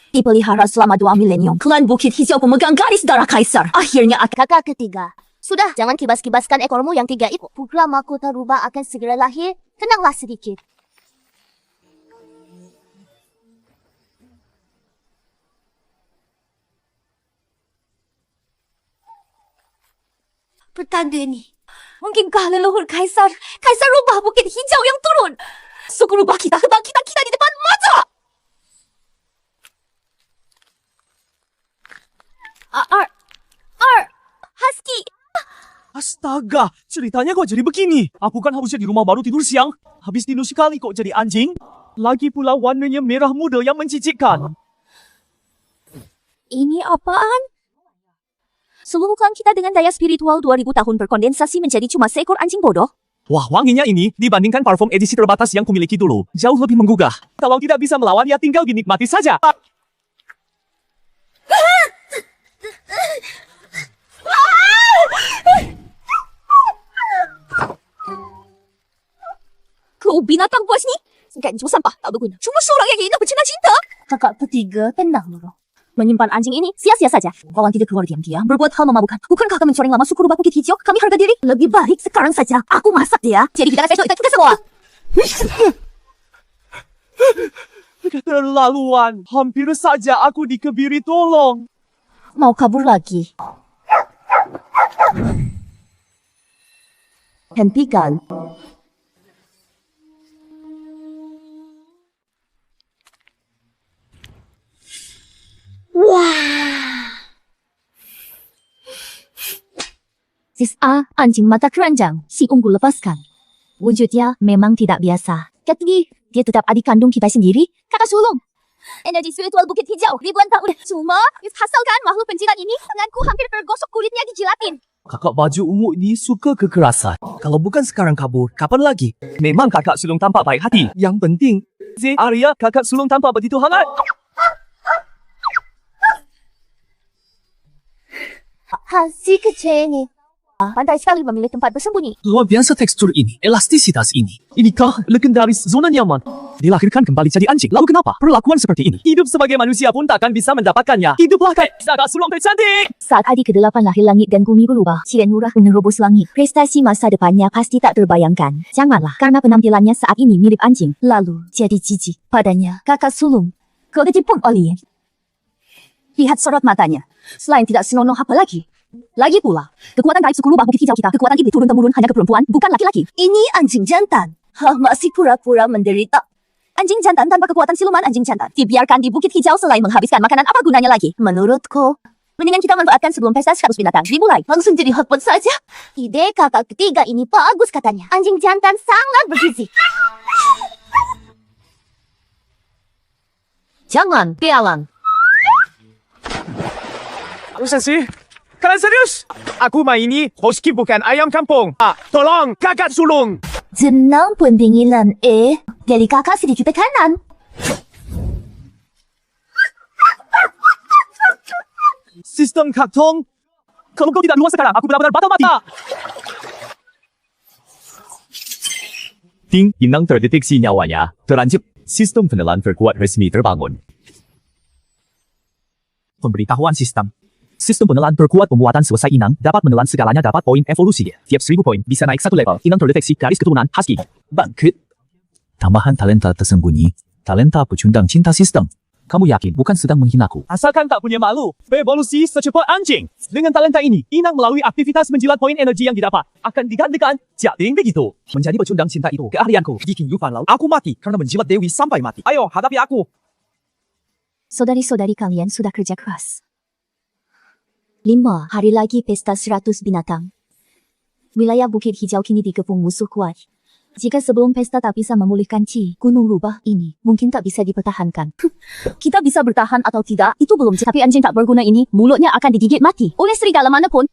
Dipelihara selama 2 milenium. Klan Bukit Hijau pemegang garis darah Kaisar. Akhirnya Kakak ketiga. Sudah, jangan kibas-kibaskan ekormu yang 3 itu. Putra mahkota rubah akan segera lahir. Tenanglah sedikit. pertanda ni. Mungkinkah leluhur Kaisar rubah Bukit Hijau yang turun? Suku rubah kita kebangkitan kita di depan mata. Husky. Astaga, ceritanya kok jadi begini? Aku kan harusnya di rumah baru tidur siang. Habis tidur sekali kok jadi anjing. Lagi pula warnanya merah muda yang menjijikkan. Ini apaan? Seluruh klan kita dengan daya spiritual 2000 tahun berkondensasi menjadi cuma seekor anjing bodoh. Wah, wanginya ini dibandingkan parfum edisi terbatas yang kumiliki dulu, jauh lebih menggugah. Kalau tidak bisa melawan, ya tinggal dinikmati saja. Kau binatang buas ni? Gancu sampah tak berguna. Cuma seorang yang ingin bercita cinta. Kakak ketiga, tenang dulu. Menyimpan anjing ini sia-sia saja. Kawan tidak keluar diam-diam, berbuat hal memabukkan. Bukankah kami mencoreng lama suku rubah Bukit Hijau? Kami harga diri. Lebih baik sekarang saja aku masak dia. Jadi kita kasih kita semua. Keterlaluan. Hampir saja aku dikebiri tolong. Mau kabur lagi? Hentikan. Wah. Sis A, anjing mata keranjang, si unggul lepaskan. Wujudnya memang tidak biasa. Ketiga, dia tetap adik kandung kita sendiri, kakak sulung. Energi spiritual Bukit Hijau, ribuan tahun. Cuma, hasilkan makhluk penjilat ini, tanganku hampir tergosok kulitnya dijilatin. Kakak baju ungu ini suka kekerasan. Kalau bukan sekarang kabur, kapan lagi? Memang kakak sulung tampak baik hati. Yang penting, Arya, kakak sulung tampak begitu hangat. Si kecil ini. Pandai sekali memilih tempat bersembunyi. Luar biasa tekstur ini, elastisitas ini. Inikah legendaris zona nyaman? Dilahirkan kembali jadi anjing. Lalu kenapa perlakuan seperti ini? Hidup sebagai manusia pun takkan bisa mendapatkannya. Hiduplah kakak sulung tercantik. Saat adik ke-8 lahir, langit dan bumi berubah. Ciren murah menerobos langit. Prestasi masa depannya pasti tak terbayangkan. Janganlah, karena penampilannya saat ini mirip anjing. Lalu jadi jijik padanya. Kakak sulung, kau ketipu oleh. Lihat sorot matanya. Selain tidak senonoh apa lagi? Lagi pula, kekuatan gaib suku rubah Bukit Hijau kita, kekuatan ini turun-temurun hanya ke perempuan, bukan laki-laki. Ini anjing jantan. Masih pura-pura menderita. Anjing jantan tanpa kekuatan siluman anjing jantan. Dibiarkan di Bukit Hijau selain menghabiskan makanan, apa gunanya lagi? Menurutku, mendingan kita manfaatkan sebelum pesta 100 binatang dimulai. Langsung jadi hotpot saja. Ide kakak ketiga ini bagus katanya. Anjing jantan sangat bergizi. Jangan, pialan. Sensei, kalian serius? Aku maini Husky bukan ayam kampung. Tolong, kakak sulung. Jenang pendinginan dari kakak sedikit tekanan. Sistem karton. Kalau kau tidak luas sekarang, aku benar-benar batal mata. Ting, inang terdeteksi nyawanya. Terlanjut, sistem penelan terkuat resmi terbangun. Pemberitahuan sistem. Sistem penelan terkuat pembuatan selesai. Inang dapat menelan segalanya, dapat poin evolusi. Tiap 1000 poin bisa naik 1 level. Inang terdeteksi garis keturunan Husky. Bangkit. Tambahan talenta tersembunyi. Talenta pecundang cinta sistem. Kamu yakin bukan sedang menghinaku? Asalkan tak punya malu. Bevolusi secepat anjing. Dengan talenta ini, Inang melalui aktivitas menjilat poin energi yang didapat akan digantikan jadi begitu. Menjadi pecundang cinta itu keahlianku. Di King Yufan lalu aku mati karena menjilat Dewi sampai mati. Ayo hadapi aku. Saudari-saudari kalian sudah kerja keras. 5 hari lagi pesta 100 binatang. Wilayah Bukit Hijau kini dikepung musuh kuat. Jika sebelum pesta tak bisa memulihkan Ci, gunung rubah ini mungkin tak bisa dipertahankan. Kita bisa bertahan atau tidak, itu belum. Tapi anjing tak berguna ini, mulutnya akan digigit mati oleh serigala manapun.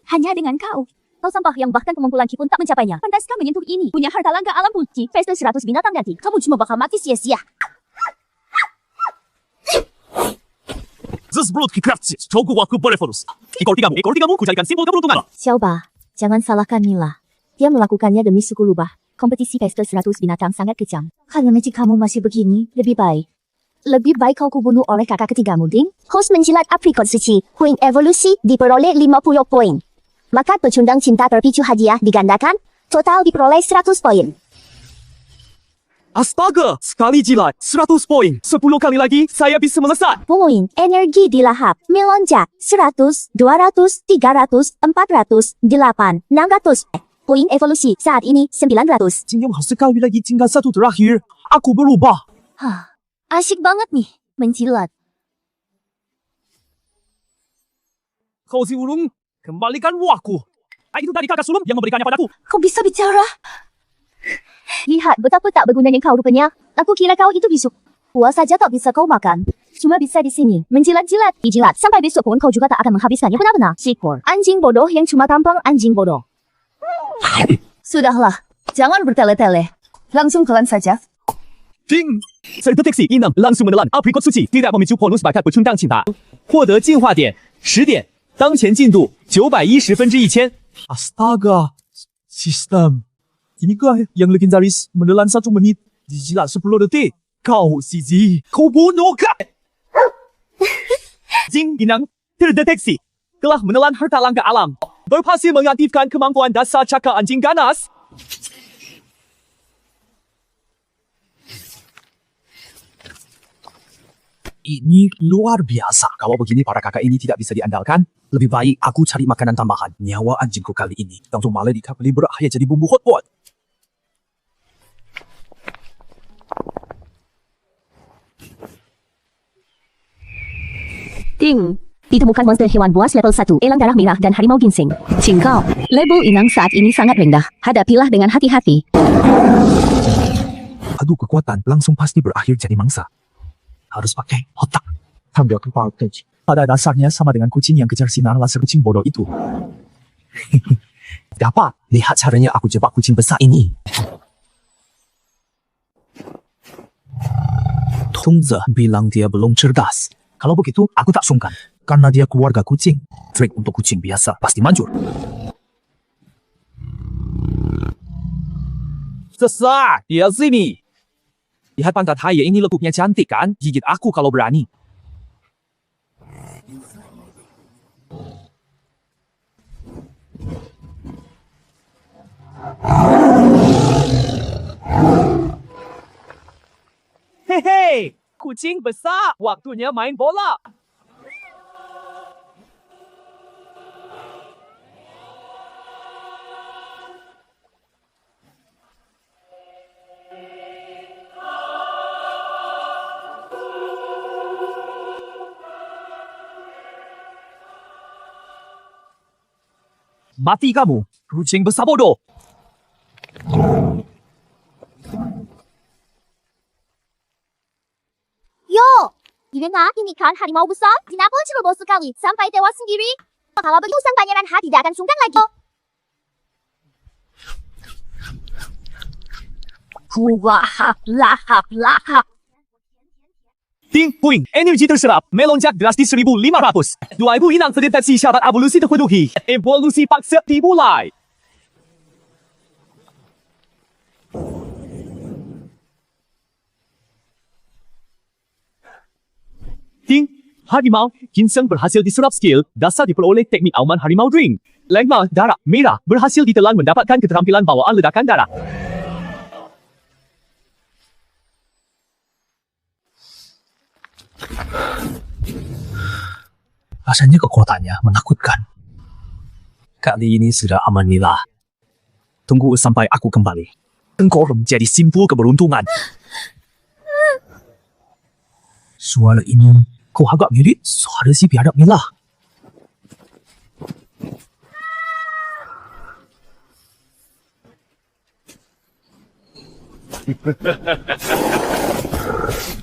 Hanya dengan kau. Kau sampah yang bahkan pengumpulan Ki pun tak mencapainya. Pantaskah menyentuh ini? Punya harta langka alam pun. Ci, pesta 100 binatang nanti. Kamu cuma bakal mati sia-sia. Ekor tigamu, kujadikan simbol keberuntungan. Xiaoba, jangan salahkan Mila. Dia melakukannya demi suku rubah. Kompetisi pesta 100 binatang sangat kejam. Kalau nanti kamu masih begini, lebih baik Lebih baik kau kubunuh oleh kakak ketigamu, Ding. Host menjilat aprikot suci. Poin evolusi diperoleh 50 poin. Maka pecundang cinta terpicu hadiah digandakan. Total diperoleh 100 poin. Astaga, sekali jilat 100 poin. 10 kali lagi saya bisa melesat. Poin energi dilahap. Melonjak 100, 200, 300, 400, 8, 600. Poin evolusi saat ini 900. 今天我sekali lagi tinggal satu terakhir. Aku berubah. Hah, asyik banget nih, menjilat. Kau si ulung, kembalikan uangku. Itu tadi kakak sulung yang memberikannya padaku. Kau bisa bicara? Lihat betapa tak bergunanya kau rupanya. Aku kira kau itu bisu. Buah saja tak bisa kau makan. Cuma bisa di sini. Menjilat-jilat. Dijilat. Sampai besok pun kau juga tak akan menghabiskannya benar-benar. Sikor. Anjing bodoh yang cuma tampang anjing bodoh. Sudahlah. Jangan bertele-tele. Langsung telan saja. Ding! Terdeteksi inang langsung menelan aprikot suci, tidak memicu bonus bakat pecundang cinta. 获得进化点10点，当前进度910分之1000。Astaga, sistem. Inikah yang legendaris menelan 1 menit, dijilat 10 detik. Kau Sisi, kau bunuh kah? Jing inang terdeteksi telah menelan harta langka alam. Berhasil mengaktifkan kemampuan dasar cakar anjing ganas. Ini luar biasa. Kalau begini para kakak ini tidak bisa diandalkan. Lebih baik aku cari makanan tambahan. Nyawa anjingku kali ini langsung malah dikapeli berakhir jadi bumbu hotpot. Ding. Ditemukan monster hewan buas level 1, elang darah merah dan harimau ginseng. Cingkau. Level inang saat ini sangat rendah. Hadapilah dengan hati-hati. Adu kekuatan langsung pasti berakhir jadi mangsa. Harus pakai otak. Ambil kepala kucing. Pada dasarnya sama dengan kucing yang kejar sinar laser kucing bodoh itu. Dapat. Lihat caranya aku jebak kucing besar ini. Tungze bilang dia belum cerdas. Kalau begitu, aku tak sungkan. Karena dia keluarga kucing. Trik untuk kucing biasa pasti manjur. Sesat, dia sini. Lihat pantat saya ini lekuknya cantik kan? Gigit aku kalau berani. Hehe, kucing besar, waktunya main bola. Mati kamu, kucing besar bodoh. Yo, Irena, ini kan harimau besar. Kenapa ceroboh sekali sampai tewas sendiri? Kalau begitu sang pangeran Ha tidak akan sungkan lagi. Lahap, lahap, lahap. Ding, puing, energi terserap, melonjak drastis 1.500. 2000 inang terdeteksi syarat evolusi terpenuhi. Evolusi paksa dimulai. Ding, harimau, ginseng berhasil diserap skill, dasar diperoleh teknik auman harimau drink. Legma, darah, merah, berhasil ditelan mendapatkan keterampilan bawaan ledakan darah. Rasanya kekuatannya menakutkan. Kali ini sudah aman nila. Tunggu sampai aku kembali. Engkau menjadi simpul keberuntungan. Suara ini kok agak mirip suara si biadab nila.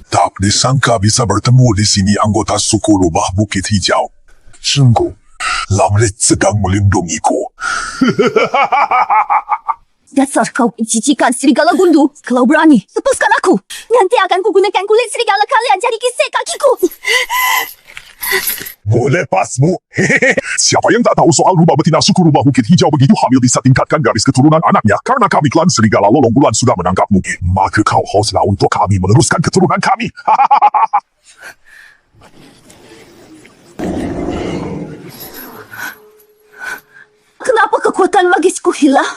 Tak disangka bisa bertemu di sini anggota suku Rubah Bukit Hijau. Sungguh, Lamlet sedang melindungiku. Dasar kau cicikan serigala gundu. Kalau berani, lepaskan aku. Nanti akan kugunakan kulit serigala kalian jadi kisik kakiku. Melepasmu. Hehehe. Siapa yang tak tahu soal rubah betina suku rubah Bukit Hijau begitu hamil bisa tingkatkan garis keturunan anaknya. Karena kami klan Serigala Lolong Bulan sudah menangkapmu. Maka kau hostlah untuk kami meneruskan keturunan kami. Kenapa kekuatan magisku hilang?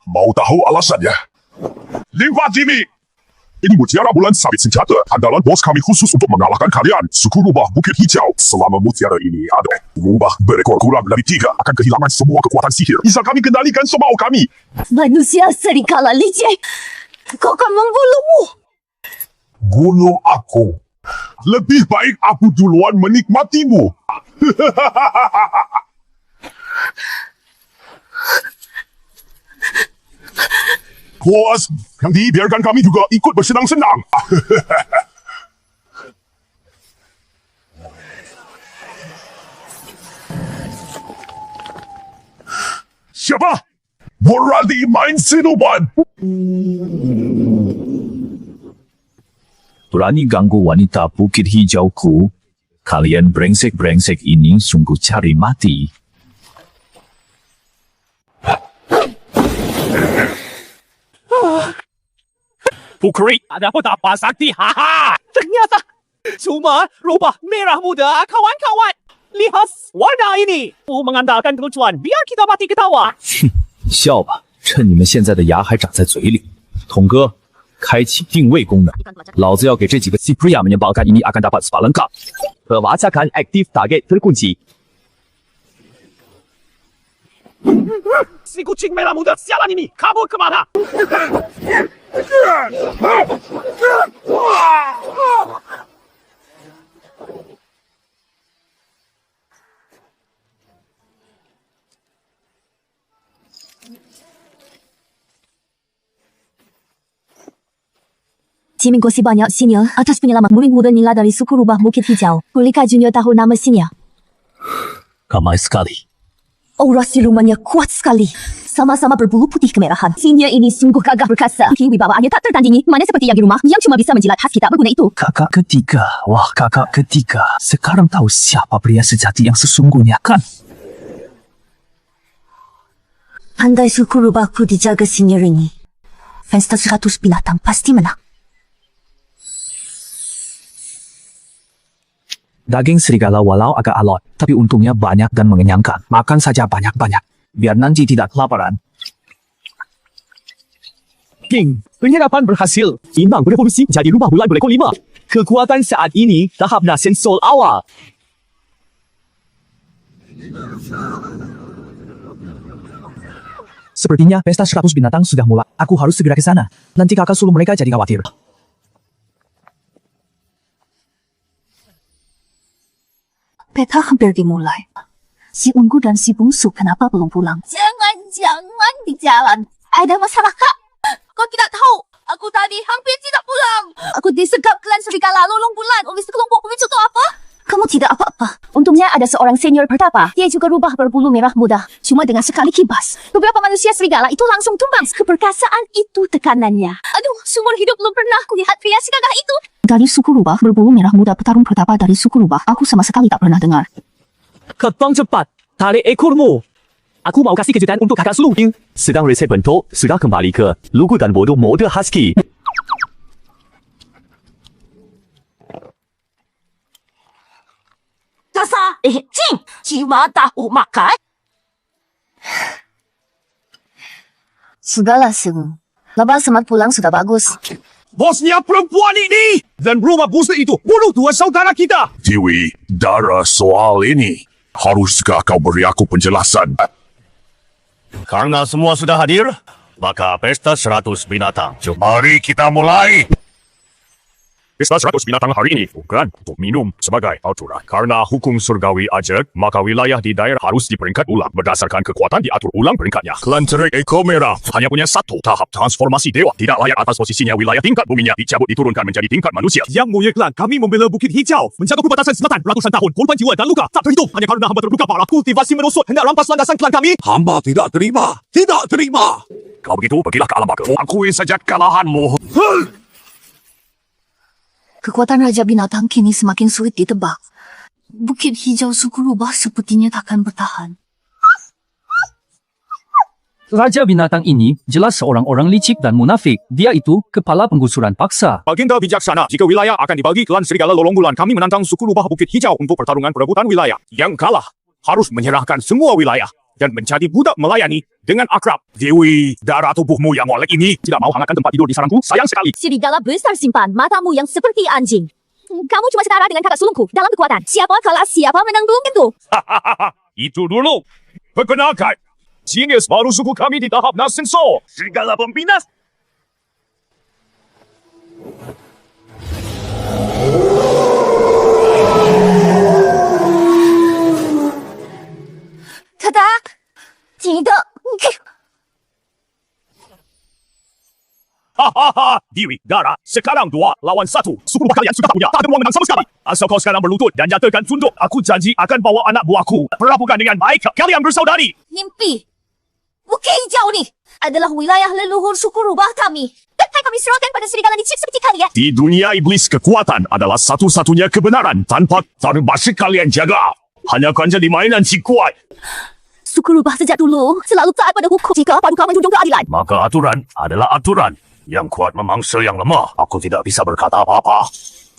Mau tahu alasannya? Limpa Jimmy! Ini mutiara bulan sabit senjata. Andalan bos kami khusus untuk mengalahkan kalian. Suku rubah Bukit Hijau. Selama mutiara ini ada, rubah berekor kurang dari 3 akan kehilangan semua kekuatan sihir. Bisa kami kendalikan semau kami. Manusia serigala licik. Kau akan membunuhmu. Bunuh aku. Lebih baik aku duluan menikmatimu. Puas, nanti biarkan kami juga ikut bersenang-senang. Siapa? Berani main siluman? Berani ganggu wanita Bukit Hijauku? Kalian brengsek-brengsek ini sungguh cari mati. Pukri, ada apa sakti? Haha! Ternyata cuma rubah merah muda, kawan-kawan. Lihat warna ini. Mengandalkan kelucuan, biar kita mati ketawa. 笑吧，趁你们现在的牙还长在嘴里。统哥，开启定位功能，老子要给这几个 Cypria menyebabkan ini akan dapat spa lengkap. Perbacakan aktif target terkunci. Si kucing merah muda sialan ini, kabur kemana? Terima kasih banyak, Senior, atas penyelamat murid muda nila dari suku rubah Bukit Hijau. Bolehkah Junior tahu nama Senior? Ramai sekali. Aura silumannya kuat sekali. Sama-sama berbulu putih kemerahan. Senior ini sungguh gagah perkasa. Kewibawaannya tak tertandingi. Mana seperti yang di rumah, yang cuma bisa menjilat husky tak berguna itu. Kakak ketiga. Wah, kakak ketiga. Sekarang tahu siapa pria sejati yang sesungguhnya, kan? Pandai suku rubahku dijaga Senior ini. Pesta 100 binatang pasti menang. Daging serigala walau agak alot, tapi untungnya banyak dan mengenyangkan. Makan saja banyak-banyak, biar nanti tidak kelaparan. King, penyerapan berhasil. Imbang berevolusi jadi rubah bulan berekor 5. Kekuatan saat ini tahap nasensol awal. Sepertinya pesta 100 binatang sudah mulai. Aku harus segera ke sana. Nanti kakak sulung mereka jadi khawatir. Peta hampir dimulai. Si Ungu dan si Bungsu kenapa belum pulang? Jangan di jalan. Ada masalah, Kak? Kau tidak tahu. Aku tadi hampir tidak pulang. Aku disergap klan Serigala Lolong Bulan oleh sekelompok pemicu itu apa? Kamu tidak apa-apa. Untungnya ada seorang senior pertapa. Dia juga rubah berbulu merah muda. Cuma dengan sekali kibas. Beberapa manusia serigala itu langsung tumbang. Keperkasaan itu tekanannya. Aduh, seumur hidup belum pernah kulihat pria si gagah itu. Dari suku rubah berbulu merah muda petarung pertapa dari suku rubah. Aku sama sekali tak pernah dengar. Ketong cepat, tarik ekormu. Aku mau kasih kejutan untuk kakak sulung. Sedang reset bentuk, sudah kembali ke lugu dan bodoh mode husky. Tasa, cing, cuma tahu makan. Sudahlah, Sung. Lepas semat pulang sudah bagus. Bosnya perempuan ini dan rumah busa itu bunuh 2 saudara kita. Dewi, darah soal ini. Haruskah kau beri aku penjelasan? Karena semua sudah hadir, maka pesta 100 binatang. Mari kita mulai. Pesta 100 binatang hari ini bukan untuk minum sebagai aturan. Karena hukum surgawi ajak, maka wilayah di daerah harus diperingkat ulang. Berdasarkan kekuatan diatur ulang peringkatnya. Klan Cerik Eko Merah hanya punya 1 tahap transformasi dewa. Tidak layak atas posisinya wilayah tingkat buminya dicabut diturunkan menjadi tingkat manusia. Yang mulia klan, kami membela Bukit Hijau, menjaga perbatasan selatan ratusan tahun, korban jiwa dan luka tak terhitung hanya karena hamba terluka parah. Kultivasi merosot hendak rampas landasan klan kami. Hamba tidak terima. Tidak terima. Kalau begitu, pergilah ke alam baka. Akui saja kekalahanmu. Kekuatan Raja Binatang kini semakin sulit ditebak. Bukit Hijau Suku Rubah sepertinya takkan bertahan. Raja binatang ini jelas seorang orang licik dan munafik. Dia itu kepala penggusuran paksa. Baginda bijaksana, jika wilayah akan dibagi klan Serigala Lolong Bulan, kami menantang suku Rubah Bukit Hijau untuk pertarungan perebutan wilayah. Yang kalah harus menyerahkan semua wilayah dan menjadi budak melayani dengan akrab. Dewi, darah tubuhmu yang molek ini tidak mau hangatkan tempat tidur di sarangku? Sayang sekali. Serigala besar simpan matamu yang seperti anjing. Kamu cuma setara dengan kakak sulungku dalam kekuatan. Siapa kalah, siapa menang belum tentu. Hahaha, itu dulu. Perkenalkan, Jingis baru suku kami di tahap Nasenso. Serigala pembinas. Tidak. Tidak. Hahaha, Dewi, Dara, sekarang 2 lawan 1. Suku Rubah kalian sudah tak punya, tak ada ruang menang sama sekali. Asal kau sekarang berlutut dan nyatakan tunduk, aku janji akan bawa anak buahku. Perlakukan dengan baik, kalian bersaudari. Mimpi. Bukit Hijau ni adalah wilayah leluhur suku Rubah kami. Takkan kami serahkan pada serigala licik seperti kalian. Di dunia iblis, kekuatan adalah satu-satunya kebenaran. Tanpa terbasik kalian jaga, hanya akan jadi mainan si kuat. Suku Rubah sejak dulu selalu taat pada hukum. Jika paduka menjunjung keadilan, Maka aturan adalah aturan. Yang kuat memangsa yang lemah. Aku tidak bisa berkata apa-apa.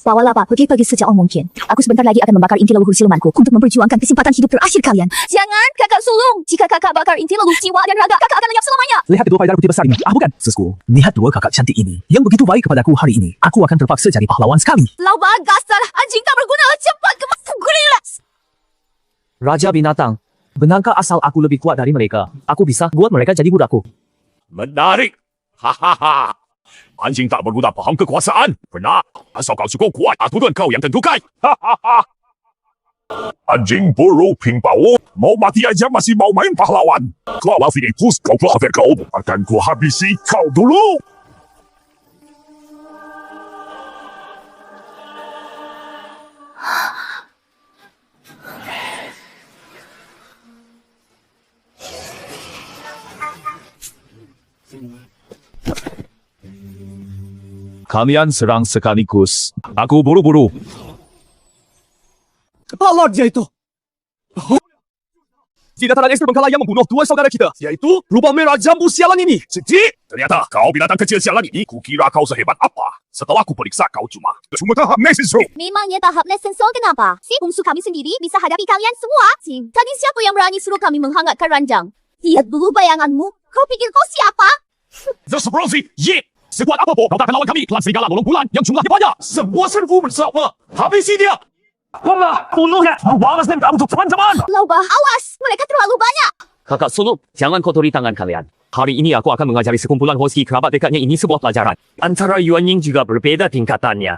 bawalah pergi sejauh mungkin. Aku sebentar lagi akan membakar inti leluhur silumanku untuk memperjuangkan kesempatan hidup terakhir kalian. Jangan, kakak sulung. Jika kakak bakar inti leluhur jiwa dan raga, kakak akan lenyap selamanya. Lihat kedua payudara putih besar ini. Ah, bukan. Sesku, lihat dua kakak cantik ini. Yang begitu baik kepadaku hari ini. Aku akan terpaksa jadi pahlawan sekali. Laubah gasar, anjing tak berguna. Cepat ke gorilas. Raja binatang. Benarkah asal aku lebih kuat dari mereka, aku bisa buat mereka jadi budakku? Menarik. Hahaha. Anjing tak berguna paham kekuasaan. Benar. Asal kau cukup kuat, aturan kau yang tentukan. Hahaha. Anjing buruk pimpau, mau mati aja masih mau main pahlawan. Kalau Filipus kau pelafir kau, akan ku habisi kau dulu. Kalian serang sekaligus. Aku buru-buru. Kepala dia itu. Tidak terlalu ekstrim bengkala yang membunuh dua saudara kita, yaitu rubah merah jambu sialan ini. Siti, ternyata kau binatang kecil sialan ini. Kukira kau sehebat apa. Setelah ku periksa kau cuma tahap Nasenso. Memangnya tahap Nasenso kenapa? Si bungsu kami sendiri bisa hadapi kalian semua. Tadi siapa yang berani suruh kami menghangatkan ranjang? Lihat dulu bayanganmu. Kau pikir kau siapa? The Sprosi, ye! Sekuat apapun kau takkan lawan kami. Klan Serigala Lolong Bulan yang jumlahnya banyak. Semua serbu bersama. Habisi dia. Bunuhnya. Balaskan kamu untuk teman-teman. Laubah, awas. Mereka terlalu banyak. Kakak sulung, jangan kotori tangan kalian. Hari ini aku akan mengajari sekumpulan hoski kerabat dekatnya ini sebuah pelajaran. Antara Yuan Ying juga berbeda tingkatannya.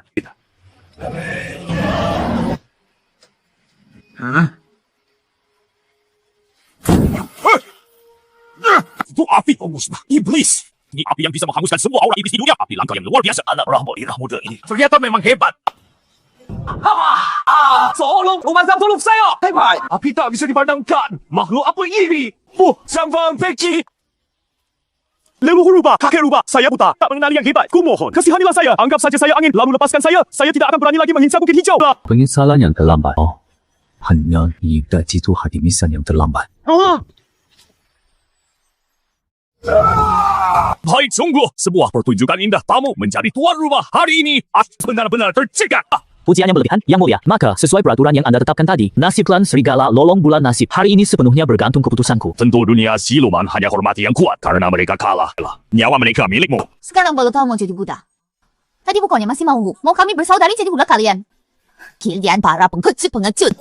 Itu api pemusnah. Iblis. Ini api yang bisa menghanguskan semua aura iblis di dunia. Api langka yang luar biasa. Anak rahmat muda ini. Ternyata memang hebat. Tolong, Umazam tolong saya. Hebat. Api tak bisa dipandangkan. Makhluk apa ini? Sampan Peki. Leluhur rubah, kakek rubah. Saya buta, tak mengenali yang hebat. Kumohon, kasihanilah saya. Anggap saja saya angin, lalu lepaskan saya. Saya tidak akan berani lagi mengincar Bukit Hijau. Penyesalan yang terlambat. Oh, hanya tidak jitu hati misan yang terlambat. Baik sungguh, sebuah pertunjukan indah tamu menjadi tuan rumah hari ini. Aku benar-benar tercekat. Pujian yang berlebihan, yang mulia. Maka, sesuai peraturan yang Anda tetapkan tadi, nasib klan Serigala Lolong Bulan nasib hari ini sepenuhnya bergantung keputusanku. Tentu dunia siluman hanya hormati yang kuat karena mereka kalah. Nyawa mereka milikmu. Sekarang baru tahu mau jadi budak. Tadi bukannya masih mau kami bersaudari jadi budak kalian. Kalian para pengecut.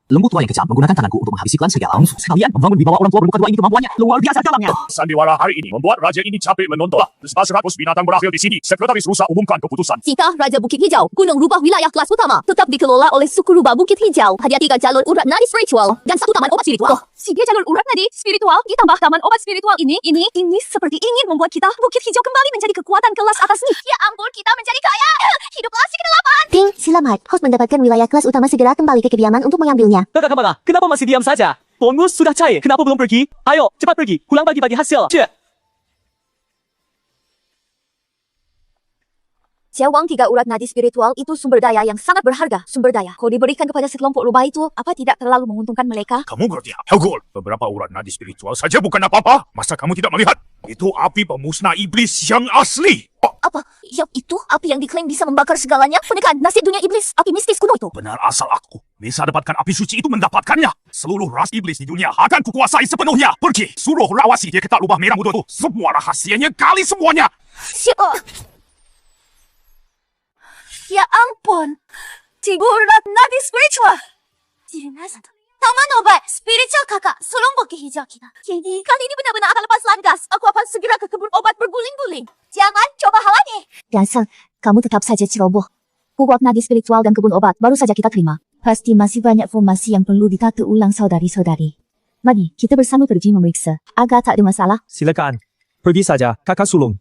Lembu tua yang kejam menggunakan tanganku untuk menghabisi klan Serigala. Sekalian membangun wibawa orang tua bermuka dua ini kemampuannya luar biasa dalamnya. Sandiwara hari ini membuat raja ini capek menonton. Setelah 100 binatang berakhir di sini, Sekretaris Rusa umumkan keputusan. Kita Raja Bukit Hijau, gunung rubah wilayah kelas utama, tetap dikelola oleh suku rubah Bukit Hijau. Hanya 3 jalur urat nadi spiritual dan 1 taman obat spiritual. 3 jalur urat nadi spiritual ditambah taman obat spiritual ini seperti ingin membuat kita Bukit Hijau kembali menjadi kekuatan kelas atas nih. Ya ampun, kita menjadi kaya. Hiduplah si ke-8. Ting, selamat. Host mendapatkan wilayah kelas utama segera kembali ke kediaman untuk mengambilnya. Kakak Kemala, kenapa masih diam saja? Bonus sudah cair. Kenapa belum pergi? Ayo, cepat pergi. Pulang bagi-bagi hasil. Cie. Jawang 3 urat nadi spiritual itu sumber daya yang sangat berharga. Sumber daya. Kalau diberikan kepada sekelompok rubah itu, apa tidak terlalu menguntungkan mereka? Kamu berhati Helgul, beberapa urat nadi spiritual saja bukan apa-apa. Masa kamu tidak melihat? Itu api pemusnah iblis yang asli. Apa? Yang itu? Api yang diklaim bisa membakar segalanya? Bukan nasib dunia iblis, api mistis kuno itu. Benar asal aku. Bisa dapatkan api suci itu mendapatkannya. Seluruh ras iblis di dunia akan kukuasai sepenuhnya. Pergi, suruh rawasi dia ketak lubah merah muda itu. Semua rahasianya gali semuanya. Ya ampun. 3 urat nadi spiritual. Taman obat spiritual kakak, tolong bagi hijau kita. Jadi, kali ini benar-benar akan lepas landas. Aku akan segera ke kebun obat berguling-guling. Jangan coba halangi. Dasar, kamu tetap saja ceroboh. Uap nadi spiritual dan kebun obat baru saja kita terima. Pasti masih banyak formasi yang perlu ditata ulang saudari-saudari. Mari, kita bersama pergi memeriksa. Agar tak ada masalah. Silakan. Pergi saja, kakak sulung.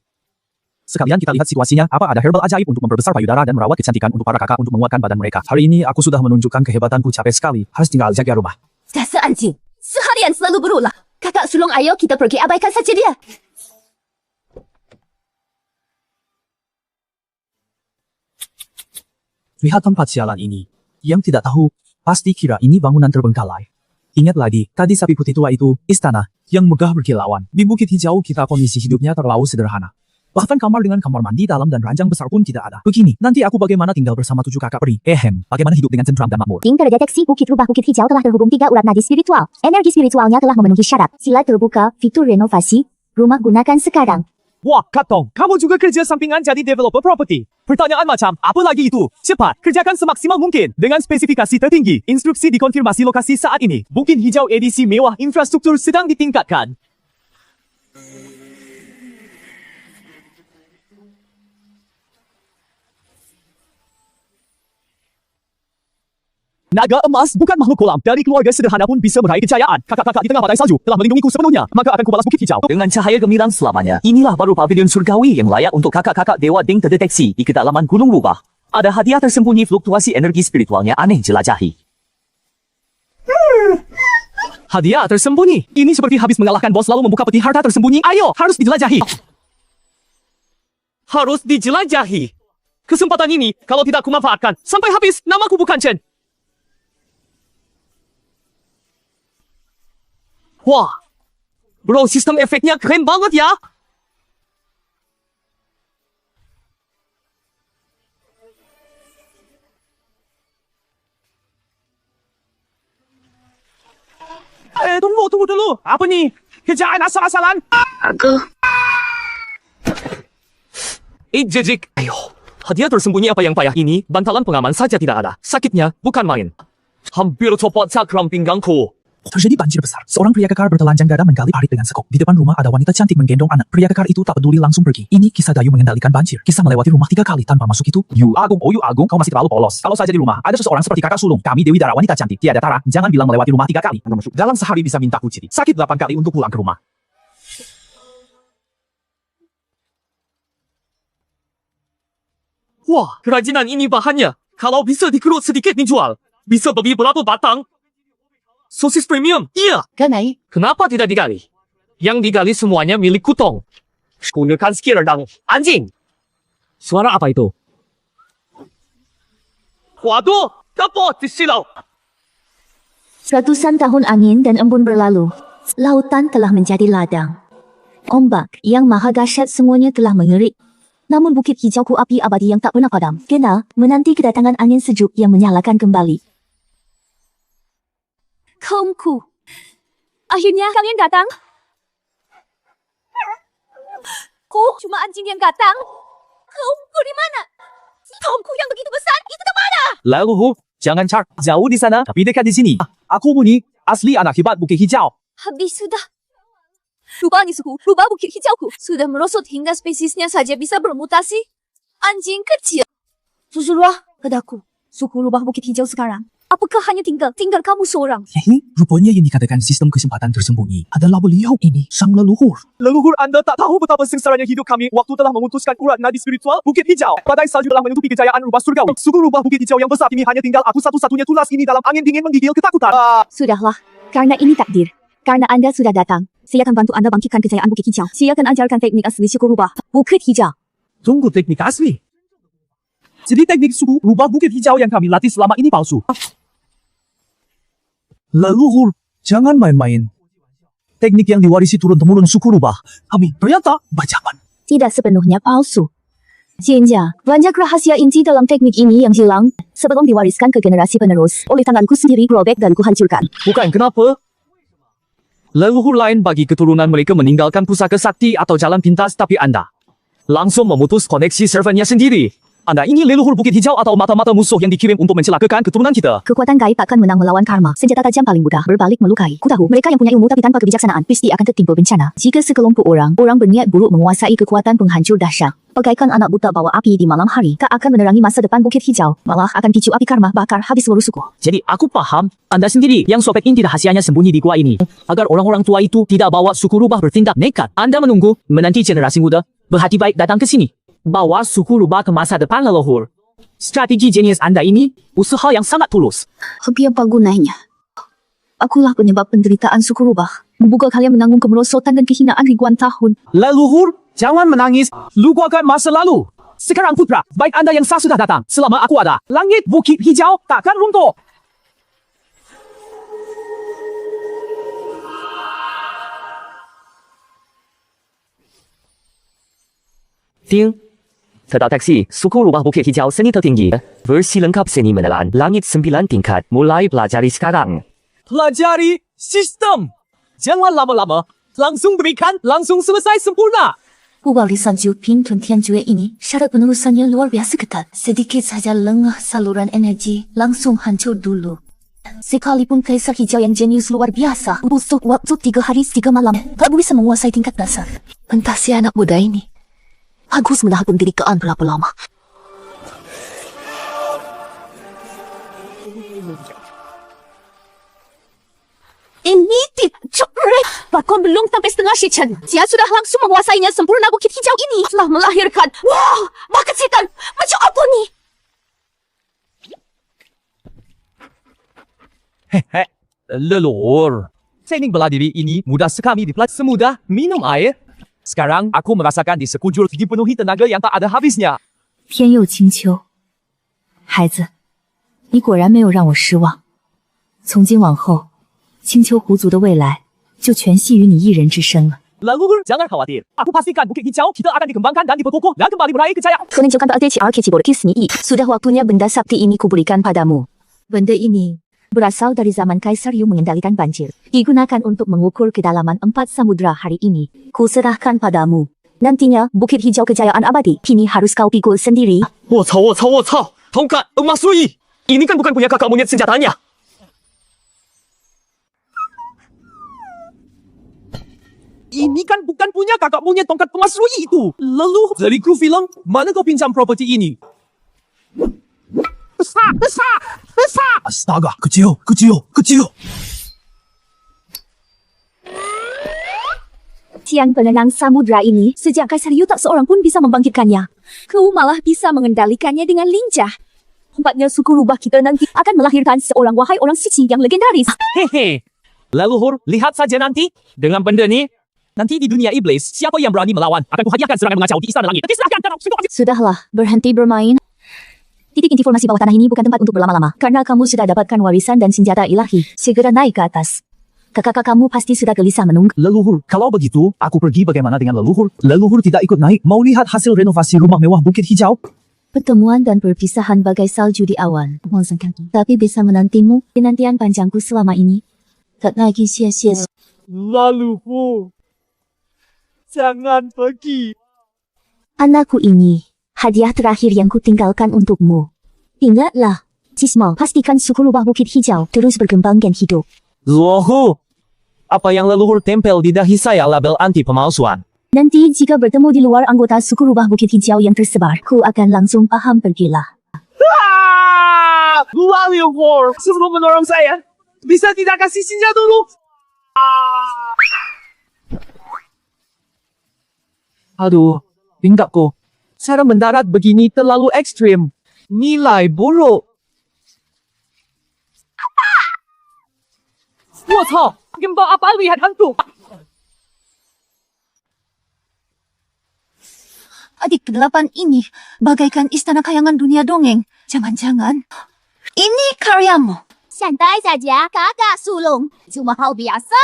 Sekalian kita lihat situasinya, apa ada herbal ajaib untuk memperbesar payudara dan merawat kecantikan untuk para kakak untuk menguatkan badan mereka. Hari ini aku sudah menunjukkan kehebatanku, capek sekali. Harus tinggal jaga rumah. Dasar anjing. Seharian selalu berulah. Kakak sulung, ayo kita pergi, abaikan saja dia. Lihat tempat sialan ini. Yang tidak tahu, pasti kira ini bangunan terbengkalai. Ingat lagi, tadi sapi putih tua itu, istana, yang megah berkilauan. Di Bukit Hijau kita kondisi hidupnya terlalu sederhana. Bahkan kamar dengan kamar mandi dalam dan ranjang besar pun tidak ada. Begini, nanti aku bagaimana tinggal bersama 7 kakak peri. Bagaimana hidup dengan tentram dan makmur. Ting terdeteksi Bukit Rubah Bukit Hijau telah terhubung 3 urat nadi spiritual. Energi spiritualnya telah memenuhi syarat. Sila terbuka, fitur renovasi, rumah gunakan sekarang. Wah, Katong, kamu juga kerja sampingan jadi developer property. Pertanyaan macam, apa lagi itu? Cepat, kerjakan semaksimal mungkin. Dengan spesifikasi tertinggi, instruksi dikonfirmasi lokasi saat ini. Bukit Hijau edisi mewah infrastruktur sedang ditingkatkan. Naga emas bukan makhluk kolam. Dari keluarga sederhana pun bisa meraih kejayaan. Kakak-kakak di tengah badai salju telah melindungiku sepenuhnya. Maka akan kubalas Bukit Hijau dengan cahaya gemilang selamanya. Inilah baru pavilion surgawi yang layak untuk kakak-kakak dewa Ding terdeteksi di kedalaman Gunung Rubah. Ada hadiah tersembunyi, fluktuasi energi spiritualnya aneh jelajahi. Hadiah tersembunyi. Ini seperti habis mengalahkan bos lalu membuka peti harta tersembunyi. Ayo, harus dijelajahi. Harus dijelajahi. Kesempatan ini, kalau tidak kumanfaatkan, sampai habis, namaku bukan Chen. Wah, bro, sistem efeknya keren banget ya. Tunggu dulu. Apa nih? Kerjaan asal-asalan? Jejik. Ayo, hadiah tersembunyi apa yang payah ini? Bantalan pengaman saja tidak ada. Sakitnya bukan main. Hampir copot cakram pinggangku. Terjadi banjir besar. Seorang pria kekar bertelanjang dada menggali parit dengan sekop. Di depan rumah ada wanita cantik menggendong anak. Pria kekar itu tak peduli langsung pergi. Ini kisah Dayu mengendalikan banjir. Kisah melewati rumah 3 kali tanpa masuk itu. Yu Agung, kau masih terlalu polos. Kalau saja di rumah ada seseorang seperti kakak sulung. Kami Dewi Dara wanita cantik. Tiada tara. Jangan bilang melewati rumah 3 kali. Dalam sehari bisa minta kuciti. Sakit 8 kali untuk pulang ke rumah. Wah, kerajinan ini bahannya. Kalau bisa dikerut sedikit dijual. Bisa beli berapa batang? Sosis premium, iya. Kenai. Kenapa tidak digali? Yang digali semuanya milik Kutong. Gunakan skill redang. Anjing. Suara apa itu? Waduh, dapat disilau. Ratusan tahun angin dan embun berlalu. Lautan telah menjadi ladang. Ombak yang maha dahsyat semuanya telah mengerik. Namun Bukit Hijauku api abadi yang tak pernah padam. Kena menanti kedatangan angin sejuk yang menyalakan kembali. Kaumku. Akhirnya kalian datang. Kok cuma anjing yang datang? Kaumku di mana? Kaumku yang begitu besar, itu di mana? Lalu, jangan cak jauh di sana, tapi dekat di sini. Aku Muni, asli anak hebat Bukit Hijau. Habis sudah. Rubah suku, rubah Bukit Hijauku. Sudah merosot hingga spesiesnya saja bisa bermutasi. Anjing kecil. Susullah padaku. Suku rubah Bukit Hijau sekarang. Apakah hanya tinggal kamu seorang? Rupanya yang dikatakan sistem kesempatan tersembunyi adalah beliau ini, sang leluhur. Leluhur Anda tak tahu betapa sengsaranya hidup kami waktu telah memutuskan urat nadi spiritual Bukit Hijau. Badai salju telah menutupi kejayaan rubah surgawi. Suku rubah Bukit Hijau yang besar ini hanya tinggal aku satu-satunya tulas ini dalam angin dingin menggigil ketakutan. Sudahlah, Karena ini takdir. Karena Anda sudah datang, saya akan bantu Anda bangkitkan kejayaan Bukit Hijau. Saya akan ajarkan teknik asli suku rubah Bukit Hijau. Tunggu teknik asli. Jadi teknik suku rubah Bukit Hijau yang kami latih selama ini palsu. Leluhur, jangan main-main. Teknik yang diwarisi turun-temurun suku rubah kami ternyata bajakan. Tidak sepenuhnya palsu. Jinja, banyak rahasia inti dalam teknik ini yang hilang sebelum diwariskan ke generasi penerus oleh tanganku sendiri robek dan kuhancurkan. Bukan kenapa? Leluhur lain bagi keturunan mereka meninggalkan pusaka sakti atau jalan pintas tapi Anda langsung memutus koneksi servernya sendiri. Anda ini leluhur Bukit Hijau atau mata-mata musuh yang dikirim untuk mencelakakan keturunan kita? Kekuatan gaib akan menang melawan karma. Senjata tajam paling mudah berbalik melukai. Ku tahu, mereka yang punya ilmu tapi tanpa kebijaksanaan pasti akan tertimpa bencana. Jika sekelompok orang berniat buruk menguasai kekuatan penghancur dahsyat, bagaikan anak buta bawa api di malam hari, tak akan menerangi masa depan Bukit Hijau. Malah akan picu api karma bakar habis seluruh suku. Jadi aku paham, Anda sendiri yang sobek inti rahasianya sembunyi di gua ini. Agar orang-orang tua itu tidak bawa suku rubah bertindak nekat. Anda menanti generasi muda berhati baik datang ke sini. Bawa suku rubah ke masa depan leluhur. Strategi jenius Anda ini usaha yang sangat tulus. Tapi apa gunanya? Akulah penyebab penderitaan suku rubah. Membuka kalian menanggung kemerosotan dan kehinaan ribuan tahun. Leluhur, jangan menangis. Lupakan masa lalu. Sekarang putra, baik Anda yang sah sudah datang. Selama aku ada, langit Bukit Hijau takkan runtuh. Ding. Terdak taksi, suku rubah Bukit Hijau seni tertinggi. Versi lengkap seni menelan langit 9 tingkat. Mulai pelajari sekarang. Pelajari sistem. Jangan lama-lama. Langsung berikan, langsung selesai sempurna. Warisan Jupin Tuntian Jue ini syarat penerusannya luar biasa ketat. Sedikit saja lengah saluran energi langsung hancur dulu. Sekalipun Kaisar Hijau yang jenius luar biasa, butuh waktu 3 hari 3 malam, tak bisa menguasai tingkat dasar. Entah si anak muda ini bagus menahan pendirikan berapa lama. Ini tidak cukup. Bahkan belum sampai setengah session. Dia sudah langsung menguasainya sempurna Bukit Hijau ini. Telah melahirkan. Wow, bakat setan. Macam apa ni? Hehe, leluhur. Teknik bela diri ini mudah sekali dipelajari. Semudah minum air. Sekarang aku merasakan di sekujur dipenuhi tenaga yang tak ada habisnya. 天佑清秋，孩子，你果然没有让我失望。从今往后，青丘狐族的未来就全系于你一人之身了。 Leluhur, jangan khawatir. Aku pastikan Bukit Hijau kita akan dikembangkan dan diperkokoh dan kembali meraih kejayaan. Menunjukkan RTCR Kecibor Kisni. Sudah waktunya benda sakti ini kuberikan padamu. Benda ini berasal dari zaman Kaisar Yu mengendalikan banjir. Digunakan untuk mengukur kedalaman 4 samudra hari ini. Kuserahkan padamu. Nantinya, Bukit Hijau kejayaan abadi. Kini harus kau pikul sendiri. 我操！ Tongkat emas Sui! Ini kan bukan punya kakak monyet senjatanya. Ini kan bukan punya kakak monyet tongkat emas Rui itu. Leluhur. Dari kru film, mana kau pinjam properti ini? Besar! Astaga, kecil. Tiang penenang samudra ini, sejak Kaisar Yu tak seorang pun bisa membangkitkannya. Kau malah bisa mengendalikannya dengan lincah. Tempatnya suku rubah kita nanti akan melahirkan seorang wahai orang suci yang legendaris. Hehe. Leluhur, lihat saja nanti. Dengan benda ni, nanti di dunia iblis, siapa yang berani melawan akan kuhadiahkan serangan mengacau di istana langit. Tapi serahkan karena Sudahlah, berhenti bermain. Titik inti formasi bawah tanah ini bukan tempat untuk berlama-lama. Karena kamu sudah dapatkan warisan dan senjata ilahi. Segera naik ke atas. Kakak-kakak kamu pasti sudah gelisah menunggu. Leluhur, kalau begitu, aku pergi bagaimana dengan leluhur? Leluhur tidak ikut naik, mau lihat hasil renovasi rumah mewah Bukit Hijau? Pertemuan dan perpisahan bagai salju di awan. Tapi bisa menantimu. Penantian panjangku selama ini. Tak lagi sia-sia. Leluhur, jangan pergi. Anakku ini, hadiah terakhir yang kutinggalkan untukmu. Ingatlah, Cismal, pastikan suku rubah Bukit Hijau terus berkembang dan hidup. Leluhur, apa yang leluhur tempel di dahi saya label anti pemalsuan. Nanti jika bertemu di luar anggota suku rubah Bukit Hijau yang tersebar, ku akan langsung paham pergilah. Leluhur, sebelum menolong saya, bisa tidak kasih sinyal dulu? Aduh, pinggapku. Cara mendarat begini terlalu ekstrim. Nilai buruk. 我操！Gempa apa lihat hantu? Adik ke-8 ini bagaikan istana kayangan dunia dongeng. Jangan-jangan ini karyamu. Santai saja, kakak sulung. Cuma hal biasa.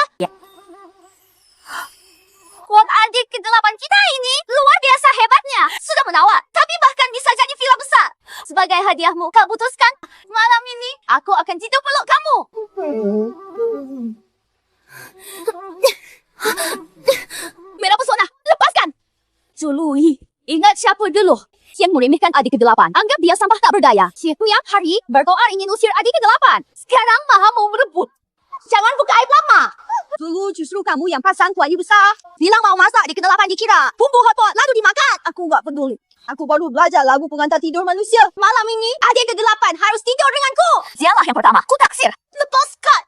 Kuat adik ke-8 kita ini luar biasa hebatnya. Sudah menawar, tapi bahkan bisa jadi villa besar. Sebagai hadiahmu, kau putuskan malam ini aku akan tidur peluk kamu. Merah pesona, lepaskan. Jului, ingat siapa dulu yang meremehkan adik ke-8. Anggap dia sampah tak berdaya. Siapa yang hari berdoa ingin usir adik ke-8. Sekarang maha mau merebut. Jangan buka aib lama. Dulu justru kamu yang pasang kuali besar. Bilang mau masak adik ke-8 dikira. Bumbu hotpot lalu dimakan. Aku enggak peduli. Aku baru belajar lagu pengantar tidur manusia. Malam ini adik ke-8 harus tidur denganku. Dialah yang pertama. Ku taksir. Lepaskan.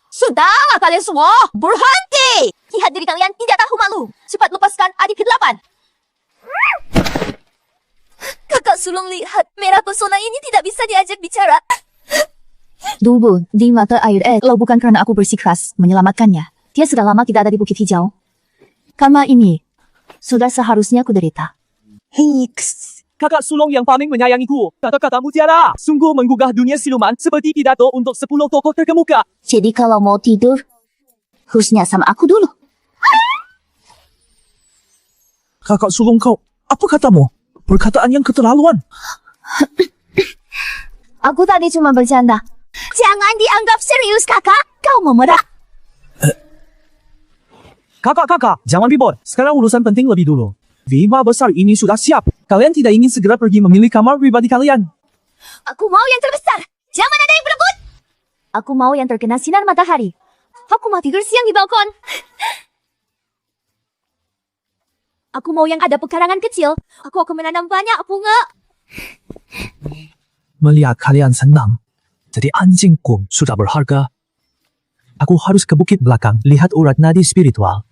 Sudahlah kalian semua. Berhenti. Lihat diri kalian tidak tahu malu. Cepat lepaskan adik ke-8. Kakak sulung lihat. Merah pesona ini tidak bisa diajak bicara. Dubu, di mata air kalau bukan karena aku bersikeras menyelamatkannya. Dia sudah lama tidak ada di Bukit Hijau. Karma ini sudah seharusnya aku derita. Hiks. Kakak sulung yang paling menyayangiku. Kata-kata mutiara. Sungguh menggugah dunia siluman seperti pidato untuk 10 tokoh terkemuka. Jadi kalau mau tidur, harusnya sama aku dulu. Kakak sulung kau, apa katamu? Perkataan yang keterlaluan. Aku tadi cuma bercanda. Jangan dianggap serius kakak. Kau memerah. Kakak, jangan ribut. Sekarang urusan penting lebih dulu. Villa besar ini sudah siap. Kalian tidak ingin segera pergi memilih kamar pribadi kalian? Aku mau yang terbesar. Jangan ada yang berebut. Aku mau yang terkena sinar matahari. Aku mau tidur siang di balkon. Aku mau yang ada pekarangan kecil. Aku akan menanam banyak bunga. Melihat kalian senang. Jadi anjingku sudah berharga. Aku harus ke bukit belakang lihat urat nadi spiritual.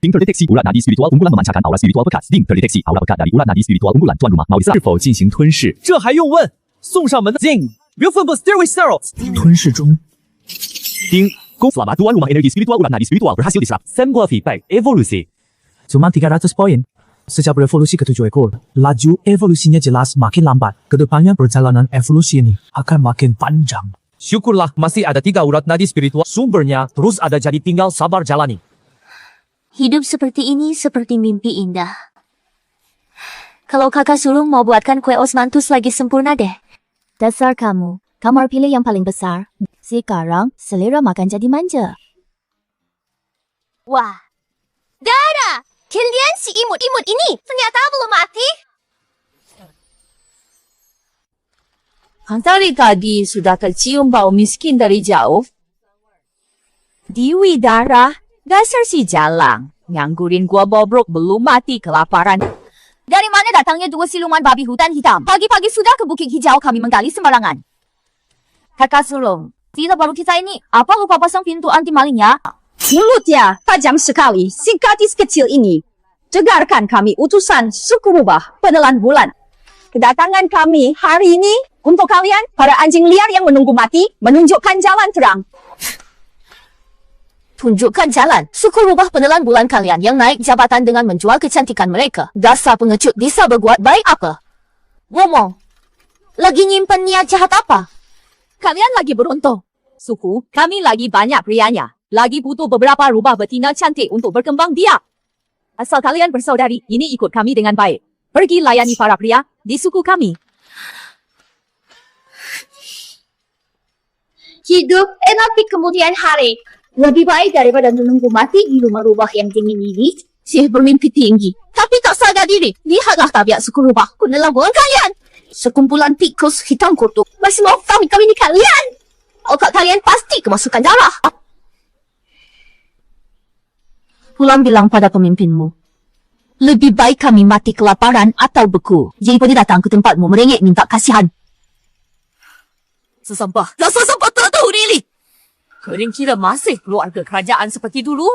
Ding terdeteksi urat nadi spiritual unggulan memancarkan aura spiritual pekat. Ding terdeteksi aura pekat dari urat nadi spiritual unggulan tuan rumah mau diserang. 是否进行吞噬？这还用问？送上门的 Ding Beautiful Stairway Steros 吞噬中。Ding Selamat tuan rumah energi spiritual urat nadi spiritual berhasil diserap. Sebuah feedback evolusi. Cuma 300 poin. Sejak berevolusi ke 7 ekor, laju evolusinya jelas makin lambat. Kedepannya perjalanan evolusi ini akan makin panjang. Syukurlah masih ada 3 urat nadi spiritual. Sumbernya terus ada, jadi tinggal sabar jalani. Hidup seperti ini seperti mimpi indah. Kalau kakak sulung mau buatkan kue osmanthus lagi sempurna deh. Dasar kamu, kamar pilih yang paling besar. Sekarang selera makan jadi manja. Wah. Dara, kalian si imut-imut ini ternyata belum mati. Dari tadi sudah tercium bau miskin dari jauh. Dewi Dara, dasar si jalang. Nganggurin gua bobrok belum mati kelaparan. Dari mana datangnya 2 siluman babi hutan hitam? Pagi-pagi sudah ke Bukit Hijau kami menggali sembarangan. Kakak sulung, villa baru kita ini, apa lupa pasang pintu anti malingnya? Mulutnya tajam sekali, si gadis kecil ini. Dengarkan kami utusan suku rubah penelan bulan. Kedatangan kami hari ini untuk kalian, para anjing liar yang menunggu mati, menunjukkan jalan terang. Tunjukkan jalan. Suku rubah penelan bulan kalian yang naik jabatan dengan menjual kecantikan mereka. Dasar pengecut bisa berbuat baik apa? Ngomong. Lagi nyimpen niat jahat apa? Kalian lagi beruntung. Suku, kami lagi banyak prianya. Lagi butuh beberapa rubah betina cantik untuk berkembang biak. Asal kalian bersaudari, ini ikut kami dengan baik. Pergi layani para pria di suku kami. Hidup enak di kemudian hari. Lebih baik daripada menunggu mati di rumah rubah yang dingin ini. Syekh bermimpi tinggi, tapi tak sadar diri. Lihatlah tabiat suku rubah penelan bulan kalian. Sekumpulan tikus hitam kutuk masih mau kami kalian. Otak kalian pasti kemasukan darah. Pulang bilang pada pemimpinmu. Lebih baik kami mati kelaparan atau beku. Daripada datang ke tempatmu merengek minta kasihan. Sesampah. Dasar sampah tak tahu diri. Kering kira masih keluarga kerajaan seperti dulu?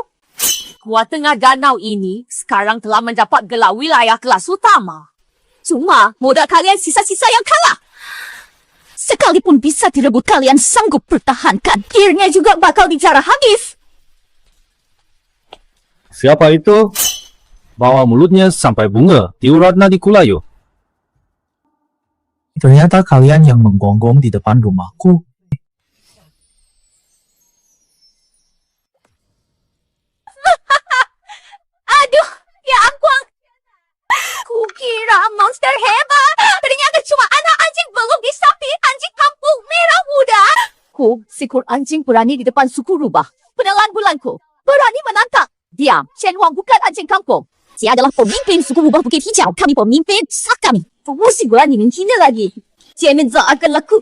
Kuat tengah danau ini sekarang telah mendapat gelar wilayah kelas utama. Cuma modal kalian sisa-sisa yang kalah. Sekalipun bisa direbut, kalian sanggup pertahankan. Akhirnya juga bakal dijarah habis. Siapa itu? Bawa mulutnya sampai bunga. Tiuratna di Kulayo. Ternyata kalian yang menggonggong di depan rumahku. Aduh, ya ampun. Kukira monster hebat. Ternyata cuma anak anjing belum disapi anjing kampung merah muda. Seekor anjing berani di depan suku rubah. Penelan bulanku. Berani menantang. Diam, Chen Huang bukan anjing kampung. Dia adalah pemimpin suku rubah Bukit Hijau. Kami pemimpin, sak kami. Mesti berani menghina lagi. Dia minta akan laku.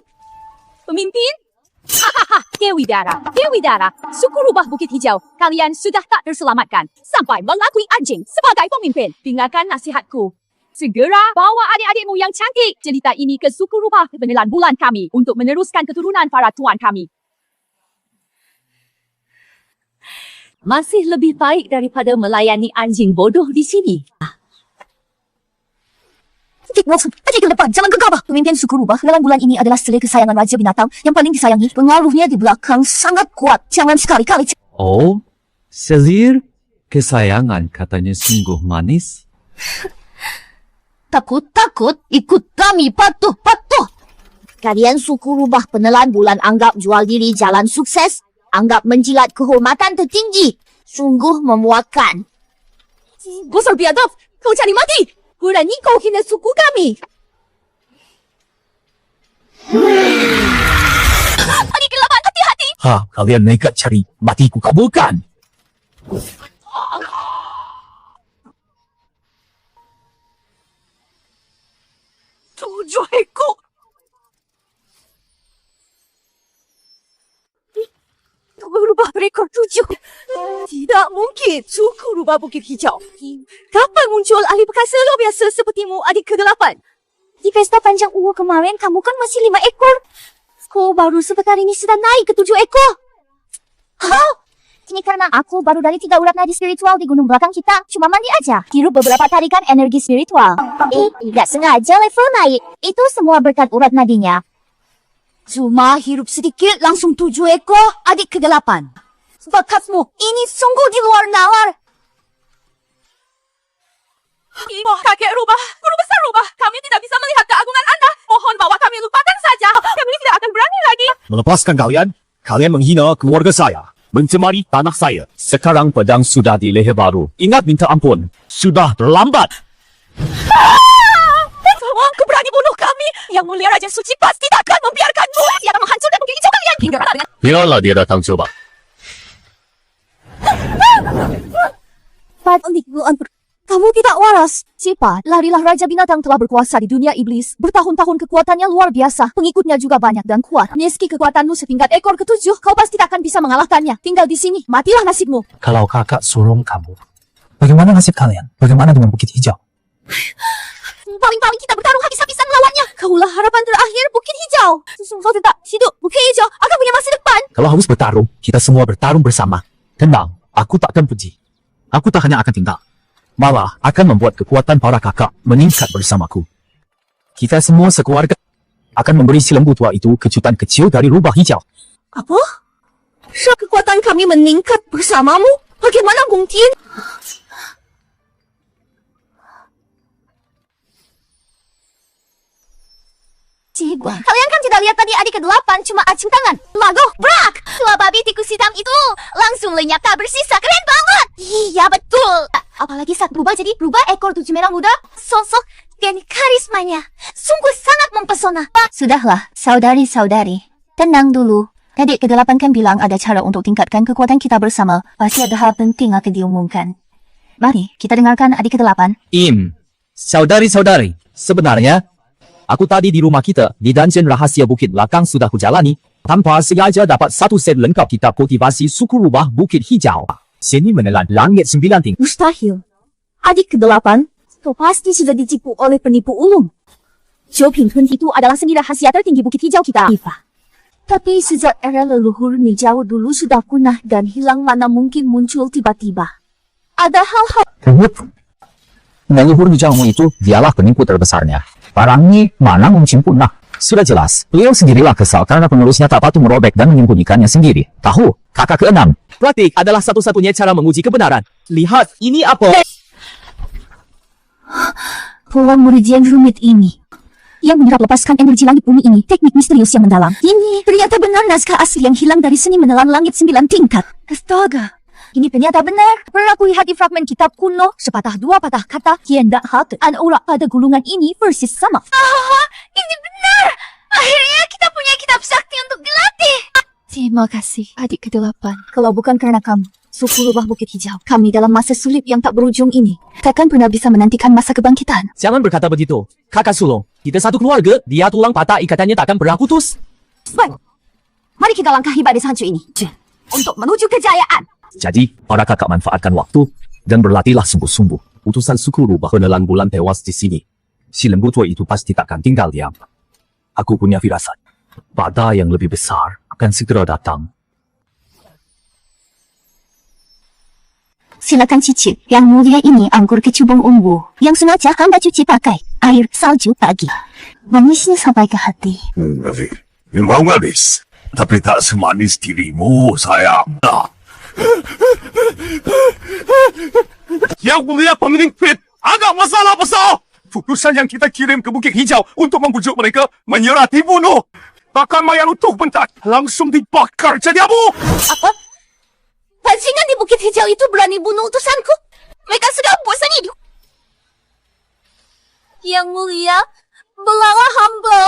Pemimpin? Hahaha, Dewi Dara. Suku rubah Bukit Hijau. Kalian sudah tak terselamatkan. Sampai mengakui anjing sebagai pemimpin. Dengarkan nasihatku. Segera bawa adik-adikmu yang cantik cerita ini ke suku rubah penelan bulan kami untuk meneruskan keturunan para tuan kami. Masih lebih baik daripada melayani anjing bodoh di sini. Adik ke depan, jangan gegabah. Pemimpin suku rubah penelan bulan ini adalah selai kesayangan Raja Binatang yang paling disayangi. Pengaruhnya di belakang sangat kuat. Jangan sekali-kali. Oh, selir kesayangan katanya sungguh manis. Takut, ikut kami, patuh. Kalian suku rubah penelan bulan anggap jual diri jalan sukses, anggap menjilat kehormatan tertinggi. Sungguh memuakkan. Bosor biadab, kau cari mati. Berani kau hina suku kami. Adik ke-8, hati-hati. Kalian nekat cari matiku kabulkan. 7 ekor. Berubah rekor 7. Tidak mungkin. Suku rubah Bukit Hijau. Kapan muncul ahli perkasa luar biasa sepertimu, adik ke-8? Di pesta panjang uwo kemarin, kamu kan masih 5 ekor. Kau baru sebentar ini sudah naik ke 7 ekor. Ini karena aku baru dari 3 urat nadi spiritual di gunung belakang kita. Cuma mandi aja. Hirup beberapa tarikan energi spiritual. Tidak sengaja level naik. Itu semua berkat urat nadinya. Cuma hirup sedikit langsung 7 ekor, adik ke-8. Bakatmu ini sungguh di luar nalar. Ibu, kakek rubah, guru besar rubah. Kami tidak bisa melihat keagungan Anda. Mohon bawa kami lupakan saja. Kami tidak akan berani lagi. Melepaskan kalian menghina keluarga saya. Mencemari tanah saya. Sekarang pedang sudah di leher baru. Ingat minta ampun. Sudah terlambat. Kau berani bunuh kami. Yang mulia Raja Suci pasti tak akan membiarkanmu. Dia akan menghancurkan Bukit Hijau kalian. Hingga dengan... Biarlah dia datang coba. Kamu tidak waras. Cepat, larilah Raja Binatang telah berkuasa di dunia iblis. Bertahun-tahun kekuatannya luar biasa. Pengikutnya juga banyak dan kuat. Meski kekuatanmu setingkat ekor ke-7, kau pasti tak akan bisa mengalahkannya. Tinggal di sini, matilah nasibmu. Kalau kakak suruh kamu, bagaimana nasib kalian? Bagaimana dengan Bukit Hijau? Paling-paling kita bertarung habis-habisan melawannya. Kaulah harapan terakhir Bukit Hijau. Kau tetap hidup. Bukit Hijau akan punya masa depan. Kalau harus bertarung, kita semua bertarung bersama. Tenang, aku takkan pergi. Aku tak hanya akan tinggal. Malah akan membuat kekuatan para kakak meningkat bersamaku. Kita semua sekeluarga akan memberi si lembu tua itu kejutan kecil dari rubah hijau. Apa? Kekuatan kami meningkat bersamamu? Bagaimana mungkin? Kalian kan tidak lihat tadi adik ke-8 cuma acung tangan. Lago, brak! Tua babi tikus hitam itu langsung lenyap tak bersisa. Keren banget! Iya betul. Apalagi saat berubah jadi berubah ekor 7 merah muda. Sosok dan karismanya sungguh sangat mempesona. Sudahlah, saudari-saudari. Tenang dulu. Adik ke-8 kan bilang ada cara untuk tingkatkan kekuatan kita bersama. Pasti ada hal penting akan diumumkan. Mari, kita dengarkan adik ke-8. Saudari-saudari, sebenarnya aku tadi di rumah kita, di dungeon rahasia Bukit Belakang sudah kujalani. Tanpa sengaja dapat satu set lengkap kitab kultivasi suku rubah Bukit Hijau. Seni menelan langit 9 tingkat. Mustahil. Adik ke-8, kau pasti sudah ditipu oleh penipu ulung. Joping Hun itu adalah seni rahasia tertinggi Bukit Hijau kita. Tapi sejak era leluhur jauh dulu sudah punah dan hilang, mana mungkin muncul tiba-tiba. ada hal-hal Leluhur hujanmu itu dialah penipu terbesarnya. Barang ini mana mungkin punah. Sudah jelas, beliau sendirilah kesal karena penerusnya tak patuh merobek dan menyembunyikannya sendiri. Tahu, kakak keenam. Praktik adalah satu-satunya cara menguji kebenaran. Lihat, ini apa? Pola murid yang rumit ini. Yang menyerap lepaskan energi langit bumi ini, teknik misterius yang mendalam. Ini ternyata benar naskah asli yang hilang dari seni menelan langit 9 tingkat. Astaga. Ini ternyata benar. Pernah aku lihat di fragmen kitab kuno, sepatah dua patah kata, kian dak hati. An-ura pada gulungan ini persis sama. ini benar. Akhirnya kita punya kitab sakti untuk dilatih. Terima kasih, adik ke-8. Kalau bukan karena kamu, suku rubah Bukit Hijau, kami dalam masa sulit yang tak berujung ini, takkan pernah bisa menantikan masa kebangkitan. Jangan berkata begitu. Kakak sulung, kita satu keluarga, dia tulang patah ikatannya takkan pernah putus. Baik. Mari kita langkahi badai salju ini. Untuk menuju kejayaan. Jadi, para kakak manfaatkan waktu dan berlatihlah sungguh-sungguh. Utusan suku rubah penelan bulan tewas di sini. Si lembu tua itu pasti takkan tinggal diam. Aku punya firasat. Badai yang lebih besar akan segera datang. Silakan cicip. Yang mulia ini anggur kecubung ungu, yang sengaja hamba cuci pakai air salju pagi. Manisnya sampai ke hati. Memang habis. Tapi tak semanis dirimu, sayang. Yang mulia pemilik Pit, agak masalah besar. Putusan yang kita kirim ke Bukit Hijau untuk membujuk mereka menyerah dibunuh. Takkan mayat utuh bentak, langsung dibakar jadi abu. Apa? Bajingan di Bukit Hijau itu berani bunuh utusanku. Mereka sudah bosan hidup. Yang mulia, belalah hamba.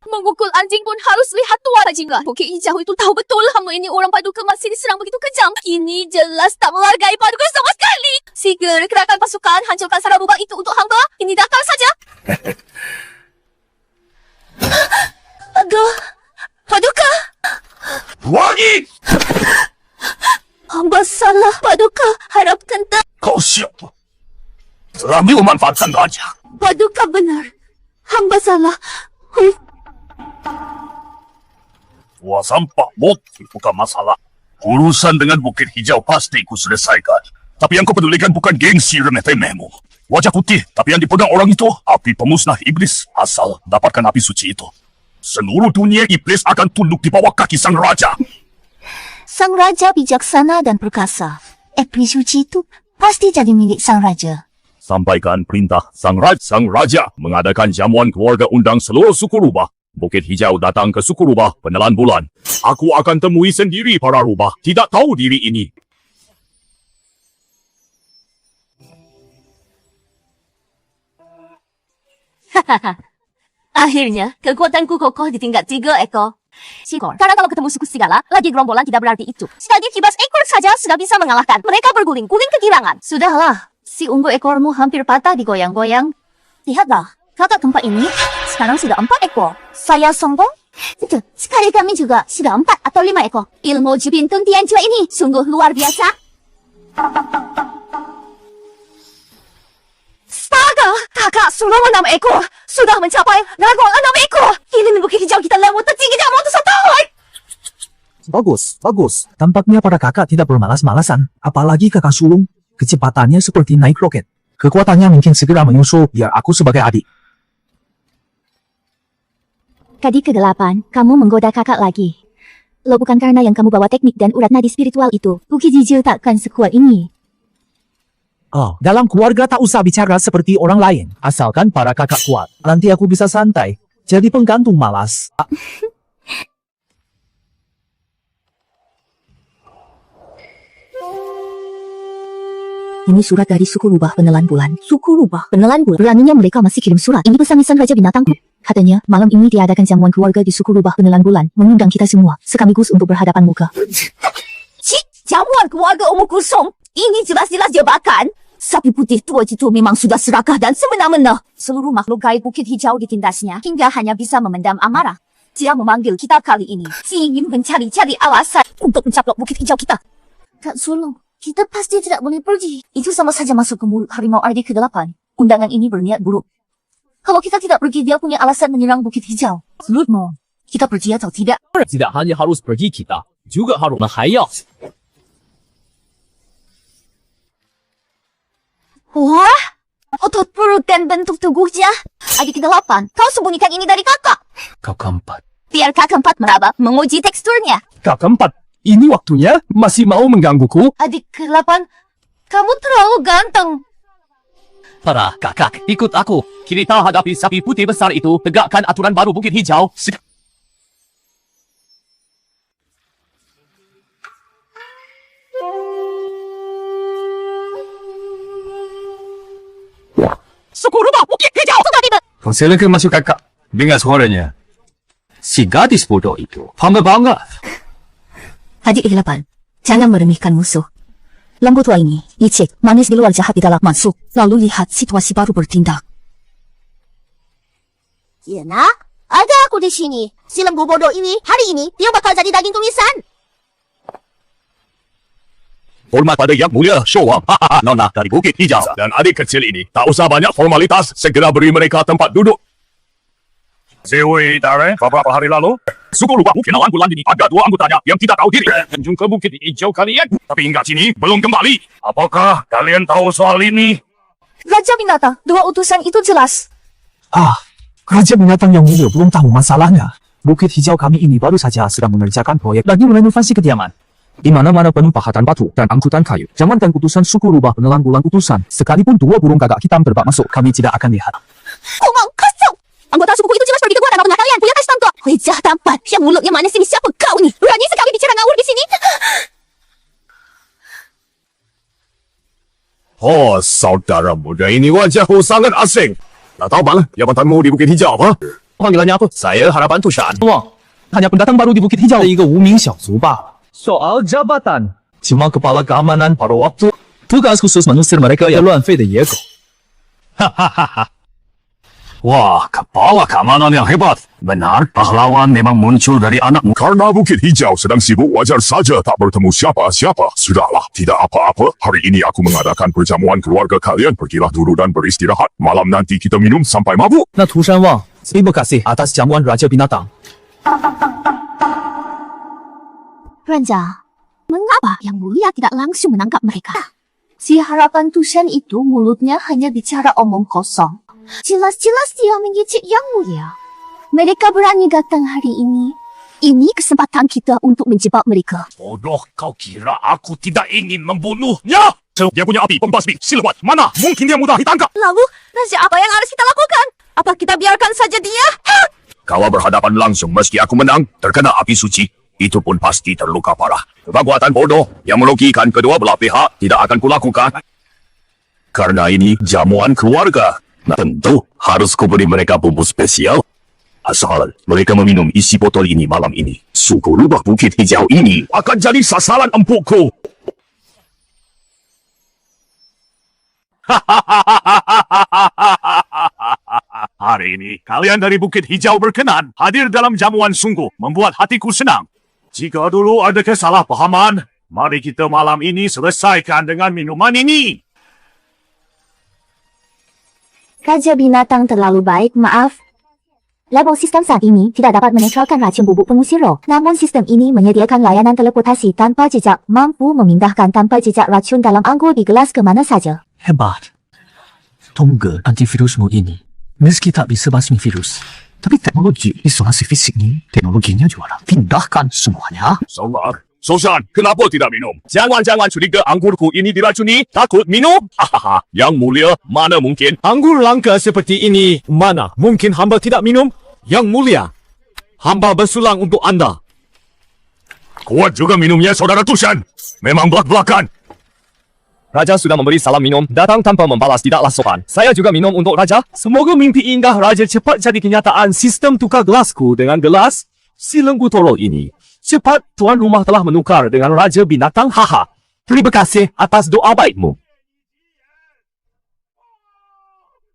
Memukul anjing pun harus lihat tuan bajingan. Bukit Hijau itu tahu betul hamba ini orang Paduka masih diserang begitu kejam. Ini jelas tak menghargai Paduka sama sekali. Segera kerahkan pasukan, hancurkan sarang rubah itu untuk hamba. Ini datang saja. Aduh, Paduka. Wangi! Hamba salah, Paduka. Harapkan tak. Kau siapa? Terambil memanfaatkan raja. Paduka benar. Hamba salah. Tua sampah motif bukan masalah. Urusan dengan Bukit Hijau pasti ku selesaikan. Tapi yang ku pedulikan bukan gengsi remeh-temehmu. Wajah putih, tapi yang dipegang orang itu api pemusnah iblis. Asal dapatkan api suci itu, seluruh dunia iblis akan tunduk di bawah kaki sang raja. Sang raja bijaksana dan perkasa. Api suci itu pasti jadi milik sang raja. Sampaikan perintah sang raja mengadakan jamuan keluarga undang seluruh suku rubah. Bukit Hijau datang ke suku rubah penelan bulan. Aku akan temui sendiri para rubah tidak tahu diri ini. Akhirnya, kekuatanku kokoh di tingkat 3 ekor. Sikor, karena kalau ketemu suku serigala, lagi gerombolan tidak berarti itu. Sekali kibas ekor saja sudah bisa mengalahkan. Mereka berguling-guling kegirangan. Sudahlah, si ungu ekormu hampir patah digoyang-goyang. Lihatlah, kakak keempat ini sekarang sudah 4 ekor. Saya sombong? Itu, sekali kami juga sudah 4 atau 5 ekor. Ilmu jubin tentian jiwa ini sungguh luar biasa. Astaga, kakak sulung 6 ekor sudah mencapai dragon 6 ekor. Ini Bukit Hijau kita lewat tertinggi dalam waktu 1 tahun. Bagus. Tampaknya para kakak tidak bermalas-malasan. Apalagi kakak sulung, kecepatannya seperti naik roket. Kekuatannya mungkin segera menyusul biar aku sebagai adik. Adik ke-8, kamu menggoda kakak lagi. Lo bukan karena yang kamu bawa teknik dan urat nadi spiritual itu, Bukit Hijau takkan sekuat ini. Oh, dalam keluarga tak usah bicara seperti orang lain. Asalkan para kakak kuat. Nanti aku bisa santai. Jadi penggantung malas. Ini surat dari suku rubah penelan bulan. Suku rubah penelan bulan. Beraninya mereka masih kirim surat. Ini pesan nisan Raja Binatang. Katanya, malam ini diadakan jamuan keluarga di suku rubah penelan bulan. Mengundang kita semua, sekaligus untuk berhadapan muka. Cik, jamuan keluarga umur kosong. Ini jelas-jelas jebakan. Sapi putih tua itu memang sudah serakah dan semena-mena. Seluruh makhluk gaib Bukit Hijau ditindasnya hingga hanya bisa memendam amarah. Dia memanggil kita kali ini. Dia ingin mencari-cari alasan untuk mencaplok Bukit Hijau kita. Kak Sulung, kita pasti tidak boleh pergi. Itu sama saja masuk ke mulut harimau adik ke-8. Undangan ini berniat buruk. Kalau kita tidak pergi, dia punya alasan menyerang Bukit Hijau. Menurutmu, kita pergi atau tidak? Tidak hanya harus pergi kita, juga harus menghayal. Wah, otot perut dan bentuk tubuhnya. Adik ke-8, kau sembunyikan ini dari kakak. Kau keempat. Biar kakak 4 meraba, menguji teksturnya. Kau keempat. Ini waktunya masih mau menggangguku? Adik ke-8, kamu terlalu ganteng. Para kakak, ikut aku. Kita hadapi sapi putih besar itu. Tegakkan aturan baru Bukit Hijau. Suku rubah Bukit Hijau! Sudah tidak. Kau silakan masuk kakak. Dengar suaranya. Si gadis bodoh itu hamba banget. Adik ke-8, jangan meremehkan musuh. Lembu tua ini, licik, manis di luar, jahat di dalam. Masuk, lalu lihat situasi baru bertindak. Ya nak, ada aku di sini. Si lembu bodoh ini, hari ini, dia bakal jadi daging tumisan. Hormat pada Yang Mulia Showa, Nona dari Bukit Hijau. Dan adik kecil ini, tak usah banyak formalitas, segera beri mereka tempat duduk. Zewi Dare, beberapa hari lalu, suku rubah kenalan bulan ini ada 2 anggotanya yang tidak tahu diri. Kunjung ke Bukit Hijau kalian, tapi hingga sini belum kembali. Apakah kalian tahu soal ini? Raja Binatang, 2 utusan itu jelas. Raja Binatang Yang Mulia belum tahu masalahnya. Bukit Hijau kami ini baru saja sedang mengerjakan proyek lagi renovasi kediaman. Di mana-mana penuh pahatan batu dan angkutan kayu. Jangankan utusan suku rubah menelan bulan utusan, sekalipun 2 burung gagak hitam terbang masuk, kami tidak akan lihat. Omong kosong. Anggota suku itu jelas pergi ke gua dan apa kalian punya kasih tangkap. Wajah tampan, yang mulutnya manis ini siapa kau nih? Berani sekali bicara ngawur di sini. Oh, saudara muda ini wajahmu sangat asing. Tak tahu bang, jabatanmu di Bukit Hijau apa? Panggilannya apa? Saya Harapan Tushan. Wang, hanya pendatang baru di Bukit Hijau. Iga Wuming Xiaozu罢了. Soal jabatan. Cuma kepala keamanan pada waktu. Tugas khusus mengusir mereka yang乱吠的野狗. Wah, kepala keamanan yang hebat. Benar, pahlawan memang muncul dari anakmu. Karena Bukit Hijau sedang sibuk, wajar saja tak bertemu siapa-siapa. Sudahlah, tidak apa-apa. Hari ini aku mengadakan perjamuan keluarga kalian. Pergilah dulu dan beristirahat. Malam nanti kita minum sampai mabuk. 那涂山旺, terima kasih atas jamuan Raja Binatang. Raja, mengapa Yang Mulia tidak langsung menangkap mereka? Si Harapan Tushan itu mulutnya hanya bicara omong kosong. Jelas-jelas dia mengejek Yang Mulia. Mereka berani datang hari ini. Ini kesempatan kita untuk menjebak mereka. Bodoh, kau kira aku tidak ingin membunuhnya? Dia punya api pembasmi, silawat. Mana? Mungkin dia mudah ditangkap. Lalu, Raja, apa yang harus kita lakukan? Apa kita biarkan saja dia? Kau berhadapan langsung meski aku menang, terkena api suci. Itu pun pasti terluka parah. Perbuatan bodoh yang merugikan kedua belah pihak tidak akan kulakukan. Karena ini jamuan keluarga. Nah, tentu harus kuberi mereka bumbu spesial. Asal mereka meminum isi botol ini malam ini, suku rubah Bukit Hijau ini akan jadi sasaran empukku. Hari ini kalian dari Bukit Hijau berkenan hadir dalam jamuan sungguh membuat hatiku senang. Jika dulu ada kesalahpahaman, mari kita malam ini selesaikan dengan minuman ini. Raja Binatang terlalu baik, maaf. Label sistem saat ini tidak dapat menetralkan racun bubuk pengusir roh. Namun sistem ini menyediakan layanan teleportasi tanpa jejak, mampu memindahkan tanpa jejak racun dalam anggur di gelas ke mana saja. Hebat. Tonga antivirusmu ini, meski tak bisa basmi virus, tapi teknologi isolasi fisik ini, teknologinya juara. Pindahkan semuanya. Sabar. Sosan, kenapa tidak minum? Jangan-jangan curiga anggurku ini diracuni. Takut minum? Hahaha. Yang Mulia, mana mungkin? Anggur langka seperti ini, mana mungkin hamba tidak minum? Yang Mulia, hamba bersulang untuk anda. Kuat juga minumnya, Saudara Tushan. Memang belak-belakan. Raja sudah memberi salam minum, datang tanpa membalas tidaklah sopan. Saya juga minum untuk Raja. Semoga mimpi indah Raja cepat jadi kenyataan. Sistem tukar gelasku dengan gelas si lembu toro ini. Cepat, tuan rumah telah menukar dengan Raja Binatang. Haha. Terima kasih atas doa baikmu.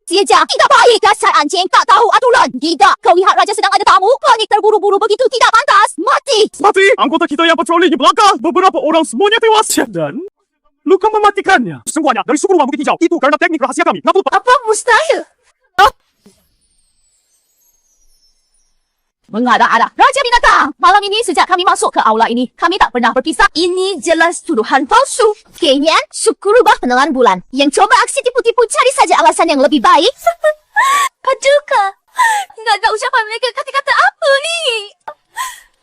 Sieja, tidak baik. Dasar anjing tak tahu aturan. Tidak, kau lihat Raja sedang ada tamu. Panik terburu-buru begitu tidak pantas. Mati. Mati, anggota kita yang patroli di belakang. Beberapa orang semuanya tewas. Dan luka mematikannya. Semuanya dari suku rumah Bukit Hijau. Itu karena teknik rahasia kami. Apa mustahil? Mengada-ada. Raja Binatang, malam ini sejak kami masuk ke aula ini, kami tak pernah berpisah. Ini jelas tuduhan palsu. Kayaknya suku rubah penelan bulan yang coba aksi tipu-tipu cari saja alasan yang lebih baik. Aduh, Kak. Nggak ada ucapan mereka kata-kata apa ni?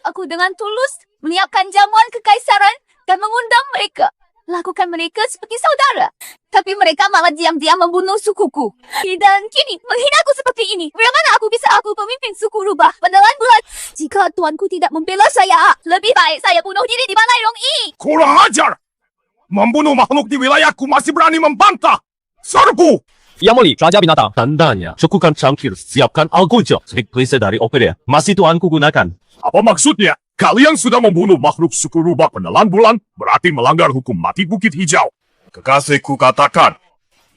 Aku dengan tulus menyiapkan jamuan kekaisaran dan mengundang mereka. Lakukan mereka seperti saudara. Tapi mereka malah diam-diam membunuh sukuku. Dan kini menghina aku seperti ini. Bagaimana aku bisa pemimpin suku rubah penelan bulan? Jika tuanku tidak membela saya, lebih baik saya bunuh diri di Balai Rong I. Kurang ajar! Membunuh makhluk di wilayahku masih berani membantah! Serbu! Yamoli, Raja Binatang. Tandanya, cukupkan cangkir, siapkan alkohol. Trik klise dari opera masih tuanku gunakan. Apa maksudnya? Kalian sudah membunuh makhluk suku rubah penelan bulan, berarti melanggar hukum mati Bukit Hijau. Kekasihku katakan,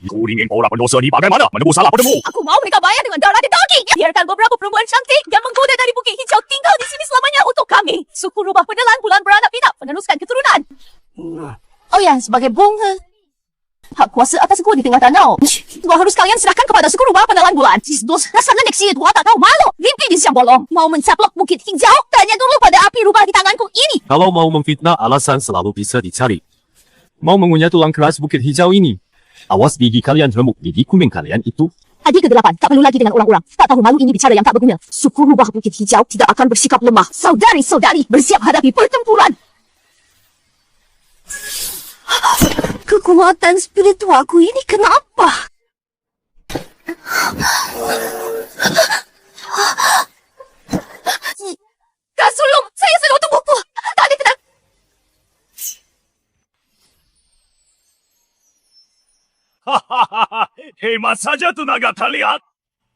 ku ingin orang pendosa ini bagaimana menebus salah padamu? Aku mau mereka bayar dengan darah dan daging. Biarkan beberapa perempuan cantik yang menggoda dari Bukit Hijau tinggal di sini selamanya untuk kami. Suku rubah penelan bulan beranak pinak meneruskan keturunan. Oh ya, sebagai bunga hak kuasa atas gua di tengah danau. Gua harus kalian serahkan kepada suku rubah penelan bulan. Cisdos, rasanya neksi gua tak tahu malu. Rimpi di siang bolong. Mau mencaplok Bukit Hijau? Tanya dulu pada api rubah di tanganku ini. Kalau mau memfitnah, alasan selalu bisa dicari. Mau mengunyah tulang keras Bukit Hijau ini? Awas gigi kalian remuk, gigi kuning kalian itu. Adik ke-8, tak perlu lagi dengan orang-orang. Tak tahu malu ini bicara yang tak berguna. Suku rubah Bukit Hijau tidak akan bersikap lemah. Saudari-saudari, bersiap hadapi pertempuran. Kekuatan spiritualku ini kenapa? Kak Sulung, saya sudah tubuhku. Tak ada tenang. Hahaha, hemat saja tenaga kalian.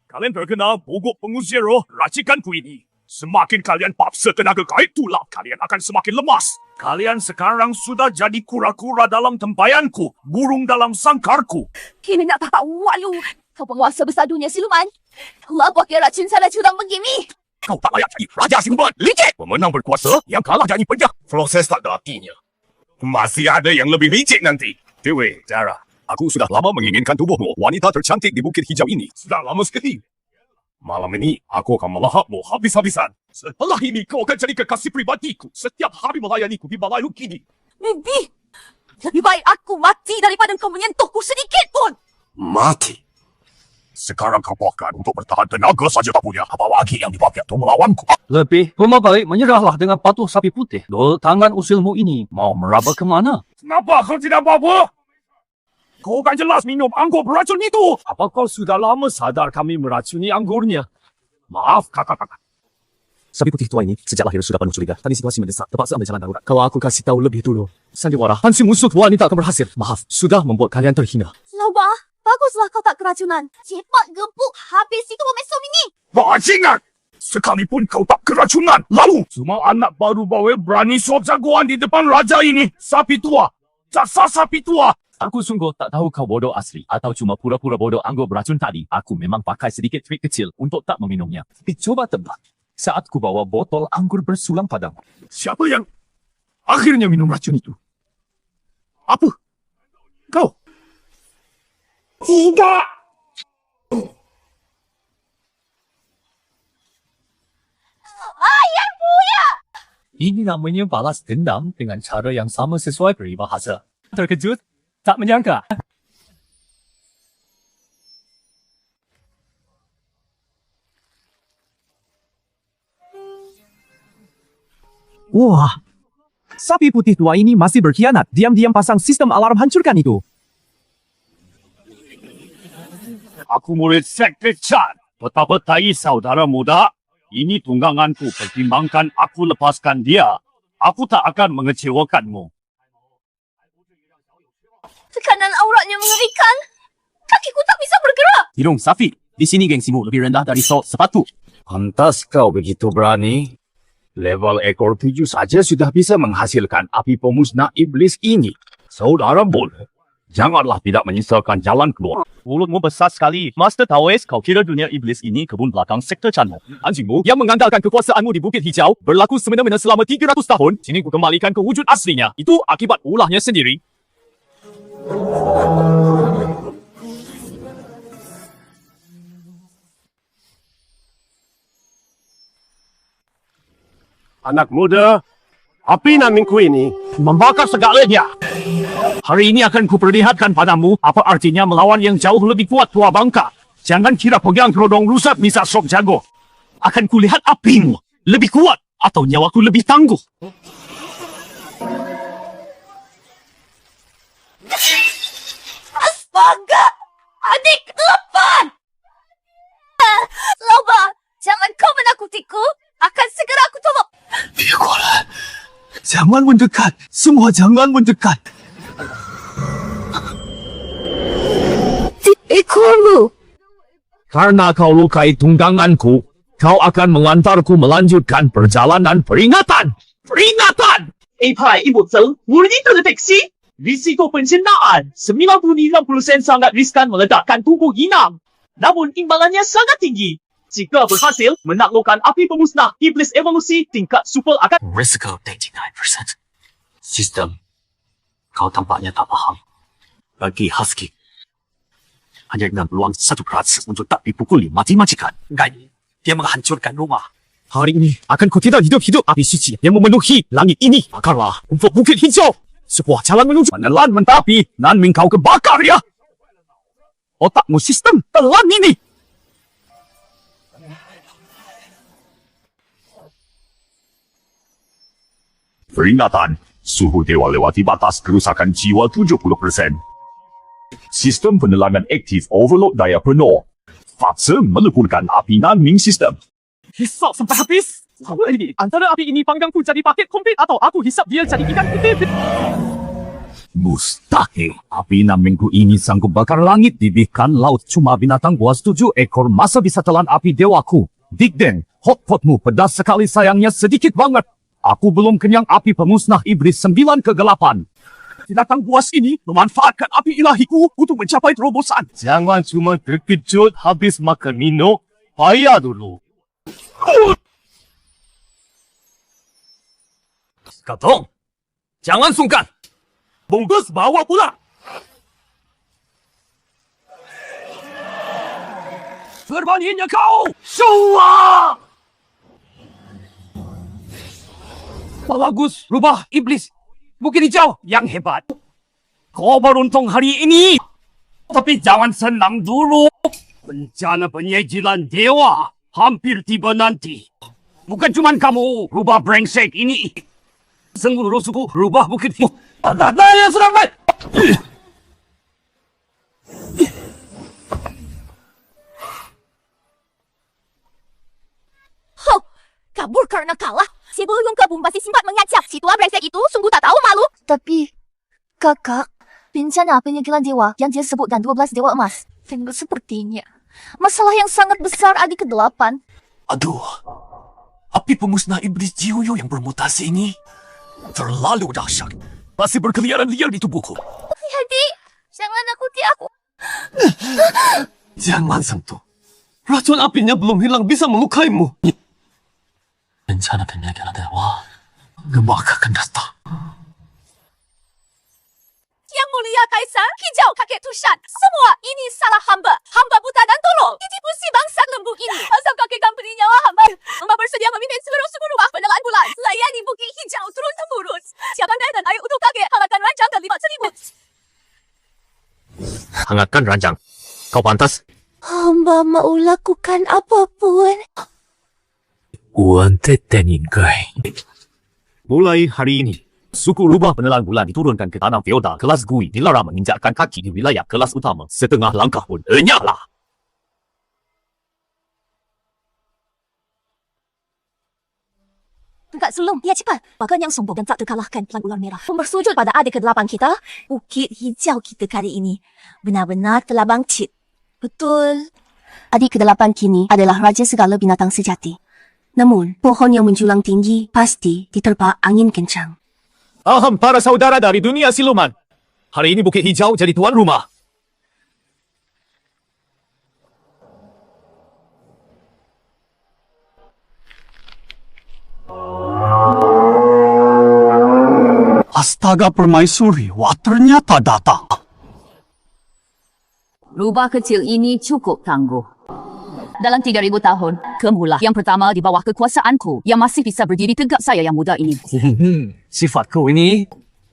Kalian terkenal bogok pengusir roh racikanku ini. Semakin kalian paksa tenaga gaib tulap, kalian akan semakin lemas. Kalian sekarang sudah jadi kura-kura dalam tempayanku, burung dalam sangkarku. Kini nak tahu walu. Kau penguasa besar dunia siluman. Allah pakai racun sana curang begini. Kau tak layak jadi raja siluman, licik. Pemenang berkuasa, yang kalah jadi penjah. Proses tak ada artinya. Masih ada yang lebih licik nanti. Dewi, Zara, aku sudah lama menginginkan tubuhmu, wanita tercantik di Bukit Hijau ini. Sudah lama sekali. Malam ini, aku akan melahapmu habis-habisan. Setelah ini, kau akan jadi kekasih pribadiku. Setiap hari melayaniku di balai ini. Mimpi. Lebih baik aku mati daripada kau menyentuhku sedikit pun. Mati? Sekarang kau bahkan untuk bertahan tenaga saja tak punya. Apa lagi yang dipakai untuk melawanku? Lebih baik menyerahlah dengan patuh sapi putih. Dol tangan usilmu ini mau meraba kemana? Kenapa kau tidak apa-apa? Kau kan jelas minum anggur beracun itu. Apa kau sudah lama sadar kami meracuni anggurnya? Maaf, kakak-kakak. Sapi putih tua ini sejak lahir sudah penuh curiga. Tadi situasi mendesak, terpaksa ambil jalan darurat. Kalau aku kasih tahu lebih dulu, sandiwara Hansi musuh wanita akan berhasil. Maaf, sudah membuat kalian terhina. Laubah, baguslah kau tak keracunan. Cepat gempuk habis itu mesom ini. Bajingan! Sekalipun kau tak keracunan, lalu semua anak baru bawel berani sok jagoan di depan raja ini. Sapi tua, jasa sapi tua. Aku sungguh tak tahu kau bodoh asli atau cuma pura-pura bodoh anggur beracun tadi. Aku memang pakai sedikit trik kecil untuk tak meminumnya. Tapi coba tebak. Saat ku bawa botol anggur bersulang padamu. Siapa yang akhirnya minum racun itu? Apa? Kau? Tidak! Ayah punya! Ini namanya balas dendam dengan cara yang sama sesuai peribahasa. Terkejut? Tak menyangka. Wah, sapi putih tua ini masih berkhianat. Diam-diam pasang sistem alarm hancurkan itu. Aku murid Sekte Chan. Betapa tai saudara muda. Ini tungganganku. Pertimbangkan aku lepaskan dia. Aku tak akan mengecewakanmu. Tekanan auratnya mengerikan. Kakiku tak bisa bergerak. Hidung Safi, di sini gengsimu lebih rendah dari sok sepatu. Pantas kau begitu berani. Level ekor 7 saja sudah bisa menghasilkan api pemusnah iblis ini. Saudara boleh. Janganlah tidak menyesalkan jalan keluar. Mulutmu besar sekali. Master Tawes, kau kira dunia iblis ini kebun belakang sektor Chanmu. Anjingmu yang mengandalkan kekuasaanmu di Bukit Hijau berlaku semena-mena selama 300 tahun. Sini ku kembalikan ke wujud aslinya. Itu akibat ulahnya sendiri. Anak muda, api naminku ini membakar segalanya. Hari ini akan kuperlihatkan padamu apa artinya melawan yang jauh lebih kuat tua bangka. Jangan kira pegang kerodong rusak bisa sok jago. Akan kulihat apimu lebih kuat atau nyawaku lebih tangguh. Astaga! Adik, lepas! Loba, jangan kau menakutiku. Akan segera aku tolong. 别过来！Jangan mendekat! Semua jangan mendekat! Ekormu. Karena kau lukai tungganganku, kau akan mengantarku melanjutkan perjalanan peringatan. Peringatan! 一派一部增，5 liter taksi. Risiko pencernaan 99% sangat riskan meledakkan tubuh inang. Namun imbalannya sangat tinggi. Jika berhasil menaklukkan api pemusnah iblis evolusi tingkat super akan... Risiko 99%. Sistem, kau tampaknya tak paham. Bagi Husky, hanya dengan peluang 1% untuk tak dipukuli mati-matikan. Dia menghancurkan rumah. Hari ini akan kau tidak hidup-hidup api suci yang memenuhi langit ini. Bakarlah untuk bukit hijau. Sebuah jalan menuju menelan mentapi Nanming kau kebakar ya. Otakmu sistem telan ini. Peringatan, suhu dewa lewati batas kerusakan jiwa 70%. Sistem penelangan aktif overload daya penuh. Fase melepurkan api Nanming sistem. Hisap sampai habis. Apa ini? Antara api ini panggangku jadi paket komplit atau aku hisap dia jadi ikan putih. Mustahil. Api Nanmingku ini sanggup bakar langit di bihkan laut. Cuma binatang buas 7 ekor masa bisa telan api dewaku. Digden, hotpotmu pedas sekali sayangnya sedikit banget. Aku belum kenyang api pemusnah iblis 9 kegelapan. Binatang buas ini memanfaatkan api ilahiku untuk mencapai terobosan. Jangan cuma terkejut habis makan minum. Payah dulu. Katong, jangan sungkan. Bungkus bawa pula. Beraninya kau. Semua. Bagus, rubah iblis. Bukit hijau yang hebat. Kau beruntung hari ini. Tapi jangan senang dulu. Bencana penyejilan dewa hampir tiba nanti. Bukan cuma kamu, rubah brengsek ini. Seluruh suku rubah bukit hijau. Ada yang serang baik. Kabur karena kalah. Sebelum kabur masih sempat mengacak. Si tua brengsek itu sungguh tak tahu malu. Tapi, kakak, bencana penyegelan dewa yang dia sebutkan 12 dewa emas. Tengok sepertinya. Masalah yang sangat besar adik ke-8. Aduh, api pemusnah iblis Jiuyo yang bermutasi ini terlalu dahsyat. Masih berkeliaran liar di tubuhku. Hati, jangan nakuti aku. Jangan sentuh. Racun apinya belum hilang bisa melukaimu. Bencana penyegelan dewa Gebak akan datang. Yang mulia Kaisar, hijau kakek Tushan. Semua ini salah hamba. Hamba buta dan tolol. Ditipu si bangsa lembu ini. Asal kakek beri nyawa hamba. Hamba bersedia memimpin seluruh suku rumah penelan bulan. Layani bukit hijau turun-temurun. Siapkan daya dan air untuk kakek. Hangatkan ranjang dan lipat selimut. Hangatkan ranjang. Kau pantas. Hamba mau lakukan apapun. Mulai hari ini, suku rubah penelan bulan diturunkan ke tanah feodal kelas Gui dilarang menginjakkan kaki di wilayah kelas utama. Setengah langkah pun enyahlah. Kak Sulung, ya cepat. Bahkan yang sombong dan tak terkalahkan Klan Ular Merah bersujud pada adik ke-8 kita. Bukit hijau kita kali ini benar-benar telah bangkit. Betul. Adik ke-8 kini adalah raja segala binatang sejati. Namun, pohon yang menjulang tinggi pasti diterpa angin kencang. Aham para saudara dari dunia siluman. Hari ini Bukit Hijau jadi tuan rumah. Astaga Permaisuri, wah ternyata datang. Rubah kecil ini cukup tangguh. dalam 3,000 tahun, kamulah yang pertama di bawah kekuasaanku yang masih bisa berdiri tegak saya yang muda ini. Sifat kau ini,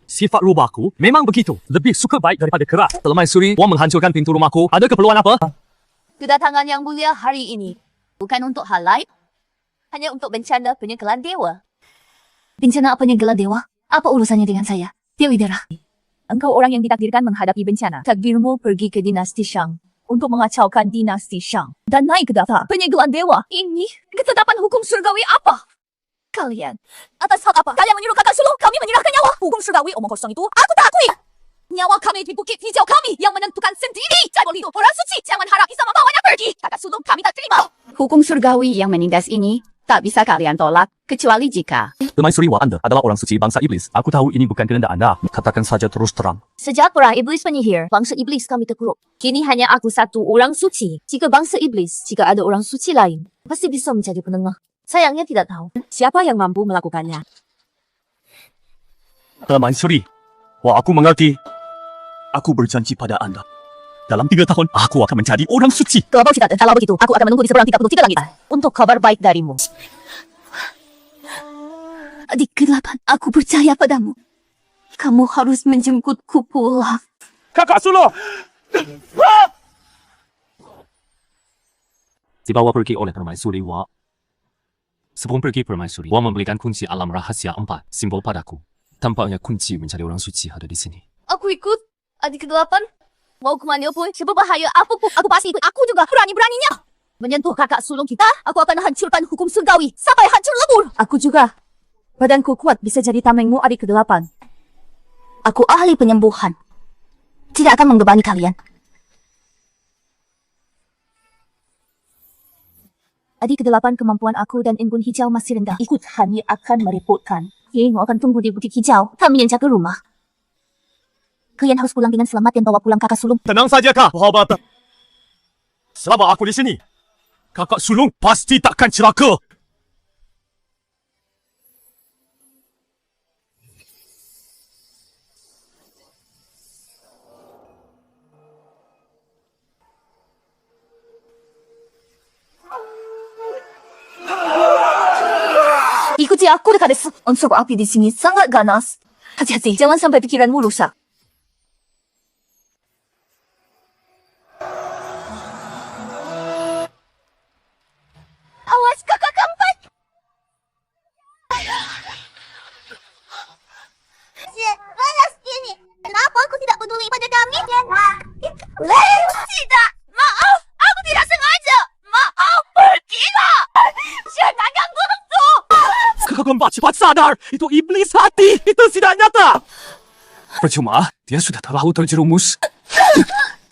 sifat rubahku memang begitu. Lebih suka baik daripada keras. Permaisuri, Wang menghancurkan pintu rumahku. Ada keperluan apa? Kedatangan yang mulia hari ini bukan untuk hal lain, hanya untuk bencana penyegelan dewa. Bencana apa penyegelan dewa? Apa urusannya dengan saya? Dewi Dara. Engkau orang yang ditakdirkan menghadapi bencana. Takdirmu pergi ke dinasti Shang untuk mengacaukan dinasti Shang dan naik ke tahta penyegelan dewa. Ini ketetapan hukum surgawi apa? Kalian atas hak apa? Kalian menyuruh kakak sulung kami menyerahkan nyawa. Hukum surgawi omong kosong itu aku tak akui. Nyawa kami di bukit hijau kami yang menentukan sendiri. Jabul itu orang suci, jangan harap bisa membawanya pergi. Kakak sulung kami tak terima. Hukum surgawi yang menindas ini tak bisa kalian tolak, kecuali jika... Permaisuri Wang, Anda adalah orang suci bangsa iblis. Aku tahu ini bukan kehendak Anda. Katakan saja terus terang. Sejak perang iblis penyihir, bangsa iblis kami terpuruk. Kini hanya aku satu orang suci. Jika bangsa iblis, jika ada orang suci lain, pasti bisa menjadi penengah. Sayangnya tidak tahu siapa yang mampu melakukannya. Permaisuri, aku mengerti. Aku berjanji pada Anda. Dalam 3 tahun, aku akan menjadi orang suci. Kalau begitu, aku akan menunggu di seberang 33 langit. Untuk kabar baik darimu. Adik ke-8, aku percaya padamu. Kamu harus menjemputku pulang. Kakak sulung! Dibawa pergi oleh Permaisuri Wang. Sebelum pergi Permaisuri, Wang memberikan kunci alam rahasia 4, simbol padaku. Tampaknya kunci mencari orang suci ada di sini. Aku ikut. Adik ke-8, mau kemana pun, sebahaya apapun, aku pasti ikut. Aku juga berani-beraninya. Menyentuh kakak sulung kita, aku akan hancurkan hukum surgawi sampai hancur lebur. Aku juga. Badanku kuat bisa jadi tamengmu adik ke-8. Aku ahli penyembuhan. Tidak akan membebani kalian. Adik ke-8, kemampuan aku dan embun hijau masih rendah. Ikut hanya akan merepotkan. Yengo akan tunggu di bukit hijau. Kami yang jaga rumah. Kalian harus pulang dengan selamat dan bawa pulang kakak sulung. Tenang saja, Kak. Sahabat. Selama aku di sini, kakak sulung pasti takkan celaka. Ikuti aku dekat desu. Unsur api di sini sangat ganas. Hati-hati, jangan sampai pikiranmu rusak. Awas kakak kampai. Panas ini. Kenapa aku tidak peduli pada kami? Tidak. Maaf. Aku tidak sengaja. Maaf. Pergilah. Jangan ganggu aku. Kakak keempat, cepat sadar! Itu iblis hati! Itu tidak nyata! Percuma, dia sudah terlalu terjerumus.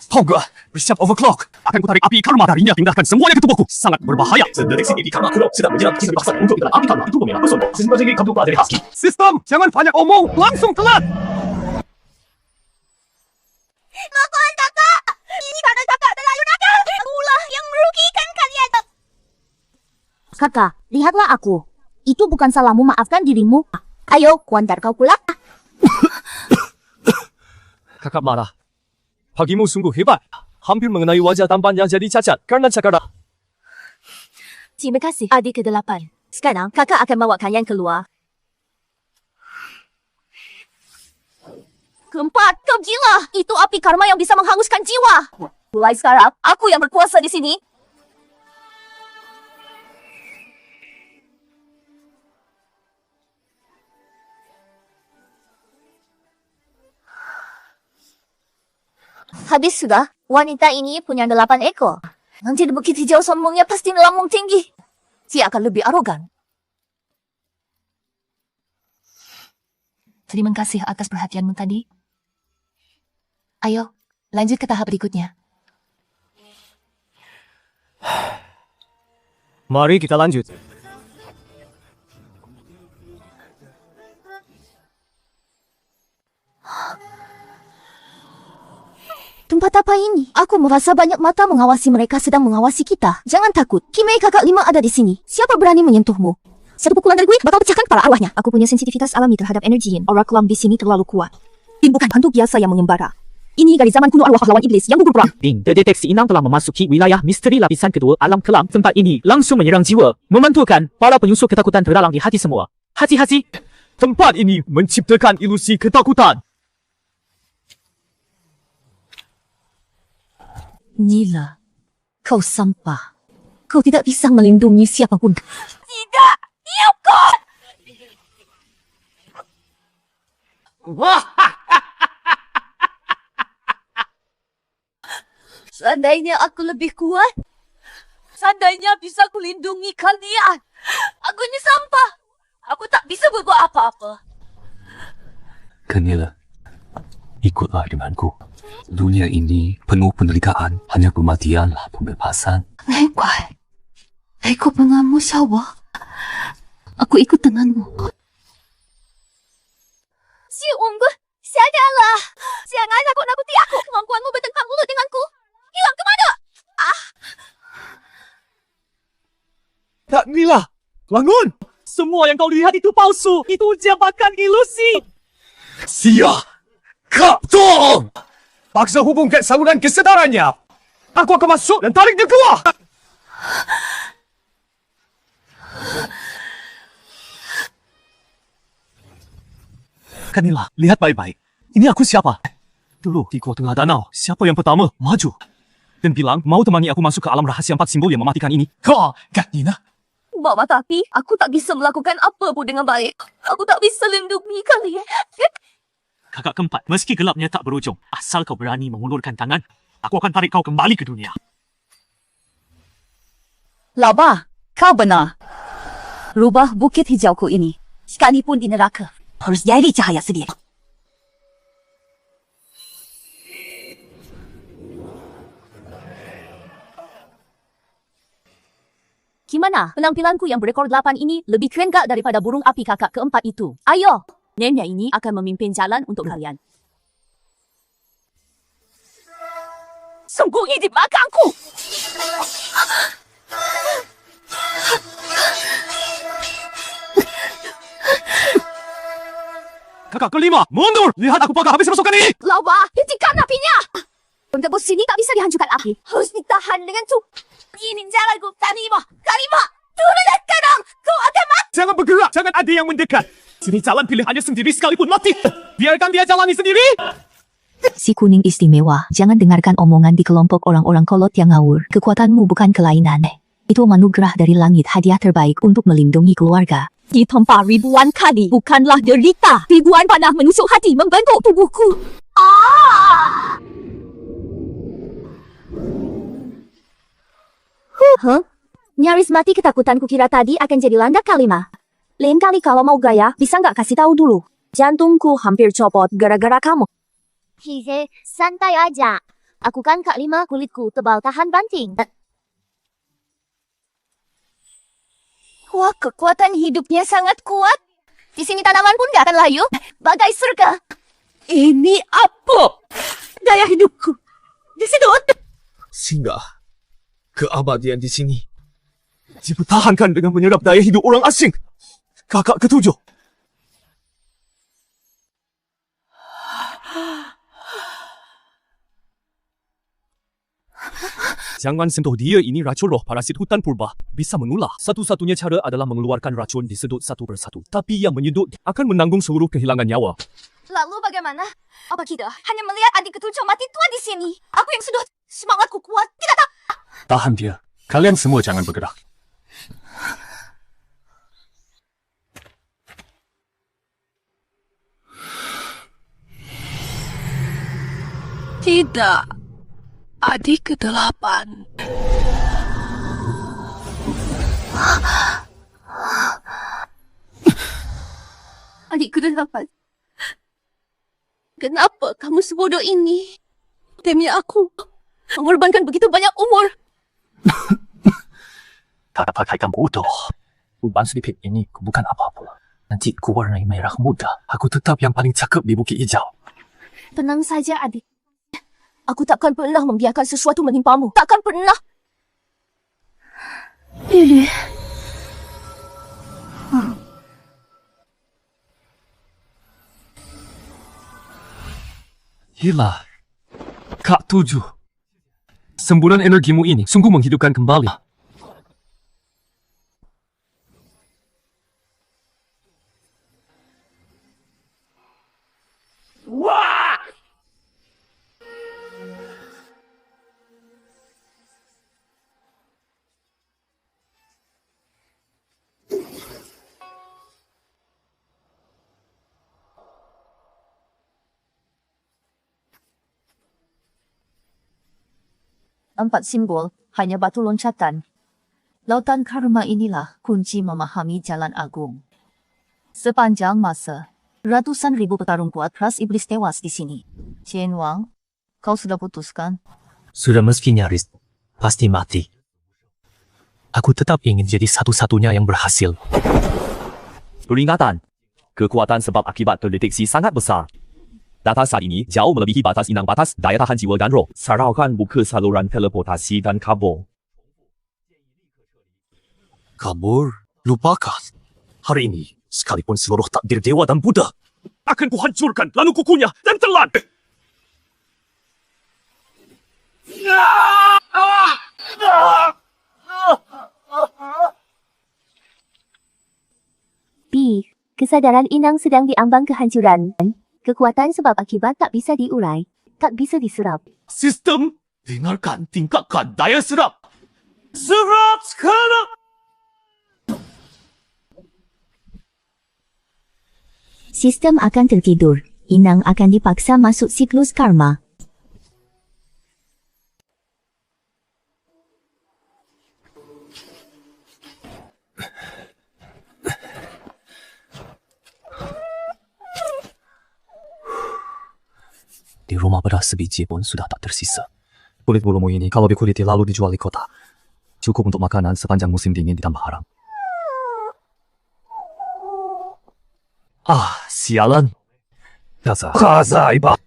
Toga, bersiap overclock. Akan kutarik api karma darinya, pindahkan semuanya ke tubuhku. Sangat berbahaya. Sedetik ini karena aku sedang menjerat kisah paksa untuk iklan api karma itu memerah person. Sebagai kamu pelajari husky. Sistem, jangan banyak omong! Langsung telat! Maafkan kakak. Ini karena kakak terlalu nakal. Akulah yang merugikan kalian. Kakak, lihatlah aku. Itu bukan salahmu, maafkan dirimu. Ayo, kuantar kau pulang. Kakak marah. Pagimu sungguh hebat. Hampir mengenai wajah tampannya jadi cacat karena cakar. Terima kasih, adik ke-8. Sekarang, kakak akan bawa kalian keluar. Keempat, kau gila. Itu api karma yang bisa menghanguskan jiwa. Mulai sekarang, aku yang berkuasa di sini. Habis sudah, wanita ini punya 8 ekor. Nanti di bukit hijau sombongnya pasti melambung tinggi. Dia akan lebih arogan. Terima kasih atas perhatianmu tadi. Ayo, lanjut ke tahap berikutnya. Mari kita lanjut. Tempat apa ini? Aku merasa banyak mata mengawasi mereka sedang mengawasi kita. Jangan takut. Kimei kakak 5 ada di sini. Siapa berani menyentuhmu? Satu pukulan dari gue bakal pecahkan kepala arwahnya. Aku punya sensitivitas alami terhadap energi yin. Aura kelam di sini terlalu kuat. Tim bukan hantu biasa yang mengembara. Ini garis zaman kuno arwah pahlawan iblis yang gugur perang. Ding, deteksi inang telah memasuki wilayah misteri lapisan kedua alam kelam. Tempat ini langsung menyerang jiwa, memantulkan para penyusup ketakutan terdalam di hati semua. Hati-hati, tempat ini menciptakan ilusi ketakutan. Nila, kau sampah. Kau tidak bisa melindungi siapapun. Tidak! Yoko! Seandainya aku lebih kuat, seandainya bisa kulindungi kalian. Aku ini sampah. Aku tak bisa berbuat apa-apa. Kenila, ikutlah denganku. Dunia ini penuh penderitaan, hanya kematianlah pembebasan. 难怪，Aku pengamu sawah. Aku ikut denganmu. Si Unggu, sadarlah. Jangan nakut-nakuti aku. Kemampuanmu bertengkar mulut denganku. Hilang kemana? Tak, Nila! Bangun! Semua yang kau lihat itu palsu. Itu jebakan ilusi. Sia! Kapten! Paksa hubungkan saluran kesedarannya. Aku akan masuk dan tarik dia keluar. Kanila, lihat baik-baik. Ini aku siapa? Dulu di Gua Tengah Danau, siapa yang pertama maju dan bilang mau temani aku masuk ke alam rahasia 4 simbol yang mematikan ini? Kau, Kanila. Bawa tapi, aku tak bisa melakukan apa pun dengan baik. Aku tak bisa lindungi kalian. Kakak keempat, meski gelapnya tak berujung, asal kau berani mengulurkan tangan, aku akan tarik kau kembali ke dunia. 老爸, kau benar. Rubah bukit hijauku ini, sekalipun di neraka, harus jadi cahaya sendiri. Gimana? Penampilanku yang berekor 8 ini lebih keren gak daripada burung api kakak keempat itu? Ayo! Nenek ini akan memimpin jalan untuk kalian. Sembunyi di belakangku. Kakak kelima, mundur! Lihat aku bakal habis pasukan ini! Lawa, hentikan apinya! Untuk sini tak bisa dihancurkan api. Harus ditahan dengan tu. Ini jalanku, Tanima. Kalima, turun sekarang. Kau akan mati. Jangan bergerak, jangan ada yang mendekat. Sini jalan pilihannya sendiri sekalipun mati. Biarkan dia jalani sendiri. Si kuning istimewa, jangan dengarkan omongan di kelompok orang-orang kolot yang ngawur. Kekuatanmu bukan kelainan. Itu anugerah dari langit, hadiah terbaik untuk melindungi keluarga. Ditempa ribuan kali, bukanlah derita. Ribuan panah menusuk hati membentuk tubuhku. Nyaris mati ketakutanku, kira tadi akan jadi landak kalima. Lain kali kalau mau gaya, bisa nggak kasih tahu dulu? Jantungku hampir copot gara-gara kamu. Hize, santai aja. Aku kan Kak Lima, kulitku tebal tahan banting. Wah, kekuatan hidupnya sangat kuat. Di sini tanaman pun gak akan layu. Bagai surga. Ini apa? Gaya hidupku. Disedot. Singgah. Keabadian di sini dipertahankan dengan menyerap daya hidup orang asing. Kakak ketujuh. Jangan sentuh dia, ini racun roh parasit hutan purba. Bisa menular. Satu-satunya cara adalah mengeluarkan racun disedut satu persatu. Tapi yang menyedut akan menanggung seluruh kehilangan nyawa. Lalu bagaimana? Apa kita hanya melihat adik ketujuh mati tua di sini? Aku yang sedot. Semangatku kuat. Tidak tak. Tahan dia. Kalian semua jangan bergerak. Tidak. Adik ke-8. Adik ke-8. Kenapa kamu sebodoh ini? Demi aku, mengorbankan begitu banyak umur. Tak pakaikan bodoh. Uban sedikit ini bukan apa-apa. Nanti ku warnai merah muda. Aku tetap yang paling cakep di Bukit Hijau. Tenang saja, adik. Aku takkan pernah membiarkan sesuatu menimpamu. Takkan pernah. Lily. Yelah, Kakak 7. Semburan energimu ini sungguh menghidupkan kembali. Empat simbol, hanya batu loncatan. Lautan karma inilah kunci memahami jalan agung. Sepanjang masa, ratusan ribu petarung kuat ras iblis tewas di sini. Chen Wang, kau sudah putuskan? Sudah meski nyaris, pasti mati. Aku tetap ingin jadi satu-satunya yang berhasil. Peringatan. Kekuatan sebab akibat terdeteksi sangat besar. Data saat ini jauh melebihi batas inang batas daya tahan jiwa dan roh. Saraukan buka saluran teleportasi dan kabur. Kabur? Lupakan. Hari ini, sekalipun seluruh takdir dewa dan Buddha akan kuhancurkan lalu kukunyah dan telan. B. Kesadaran inang sedang diambang kehancuran. Kekuatan sebab akibat tak bisa diurai, tak bisa diserap. Sistem, dengarkan, tingkatkan daya serap. Serap sekarang! Sistem akan tertidur. Inang akan dipaksa masuk siklus karma. Di rumah beras sebiji pun sudah tak tersisa. Kulit bulumu ini kalau dikuliti lalu dijual di kota. Cukup untuk makanan sepanjang musim dingin ditambah haram. Ah, sialan. Kaza iba.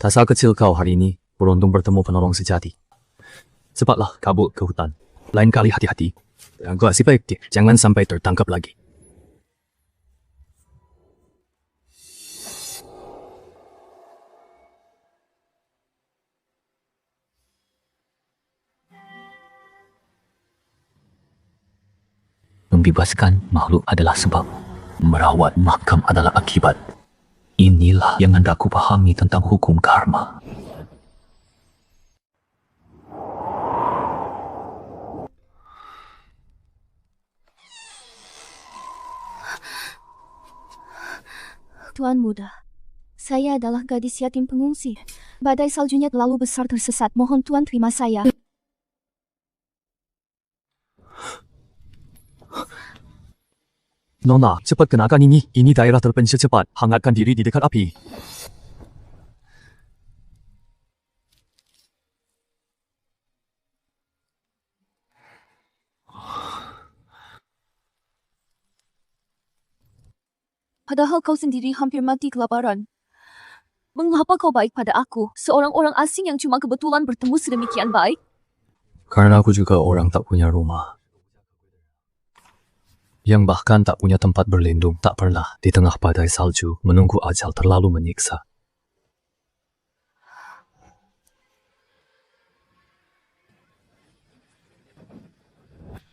Tasa kecil kau hari ini beruntung bertemu penolong sejati. Cepatlah kabur ke hutan. Lain kali hati-hati. Gua sebaiknya jangan sampai tertangkap lagi. Membebaskan makhluk adalah sebab. Merawat makam adalah akibat. Inilah yang hendak ku pahami tentang hukum karma. Tuan Muda, saya adalah gadis yatim pengungsi. Badai saljunya terlalu besar tersesat. Mohon Tuan terima saya. Nona, cepat kenakan ini. Ini daerah terpencil cepat. Hangatkan diri di dekat api. Padahal kau sendiri hampir mati kelaparan. Mengapa kau baik pada aku, seorang orang asing yang cuma kebetulan bertemu sedemikian baik? Karena aku juga orang tak punya rumah. Yang bahkan tak punya tempat berlindung, tak pernah di tengah badai salju menunggu ajal terlalu menyiksa.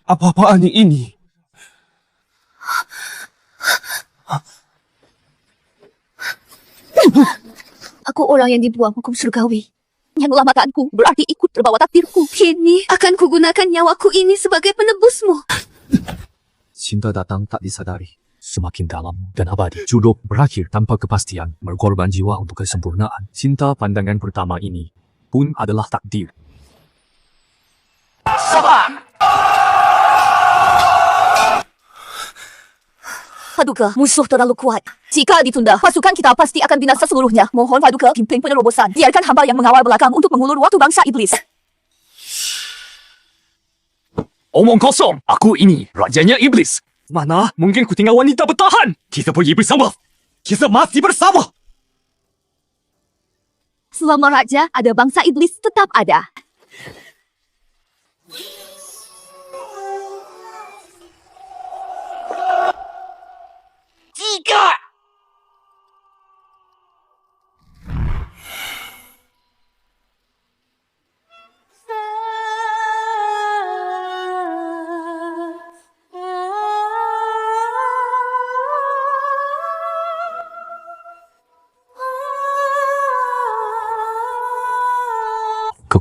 Apa-apaan ini? Aku orang yang dibuang hukum surgawi. Menyelamatkanku berarti ikut terbawa takdirku. Kini akan kugunakan nyawaku ini sebagai penebusmu. Cinta datang tak disadari, semakin dalam dan abadi. Judok berakhir tanpa kepastian, berkorban jiwa untuk kesempurnaan. Cinta pandangan pertama ini pun adalah takdir. Sabar! Paduka, musuh terlalu kuat. Jika ditunda, pasukan kita pasti akan binasa seluruhnya. Mohon Paduka pimpin penerobosan. Biarkan hamba yang mengawal belakang untuk mengulur waktu bangsa iblis. Omong kosong. Aku ini rajanya iblis. Mana mungkin ku tinggal wanita bertahan? Kita pergi bersama. Kita masih bersama. Selama raja ada, bangsa iblis tetap ada.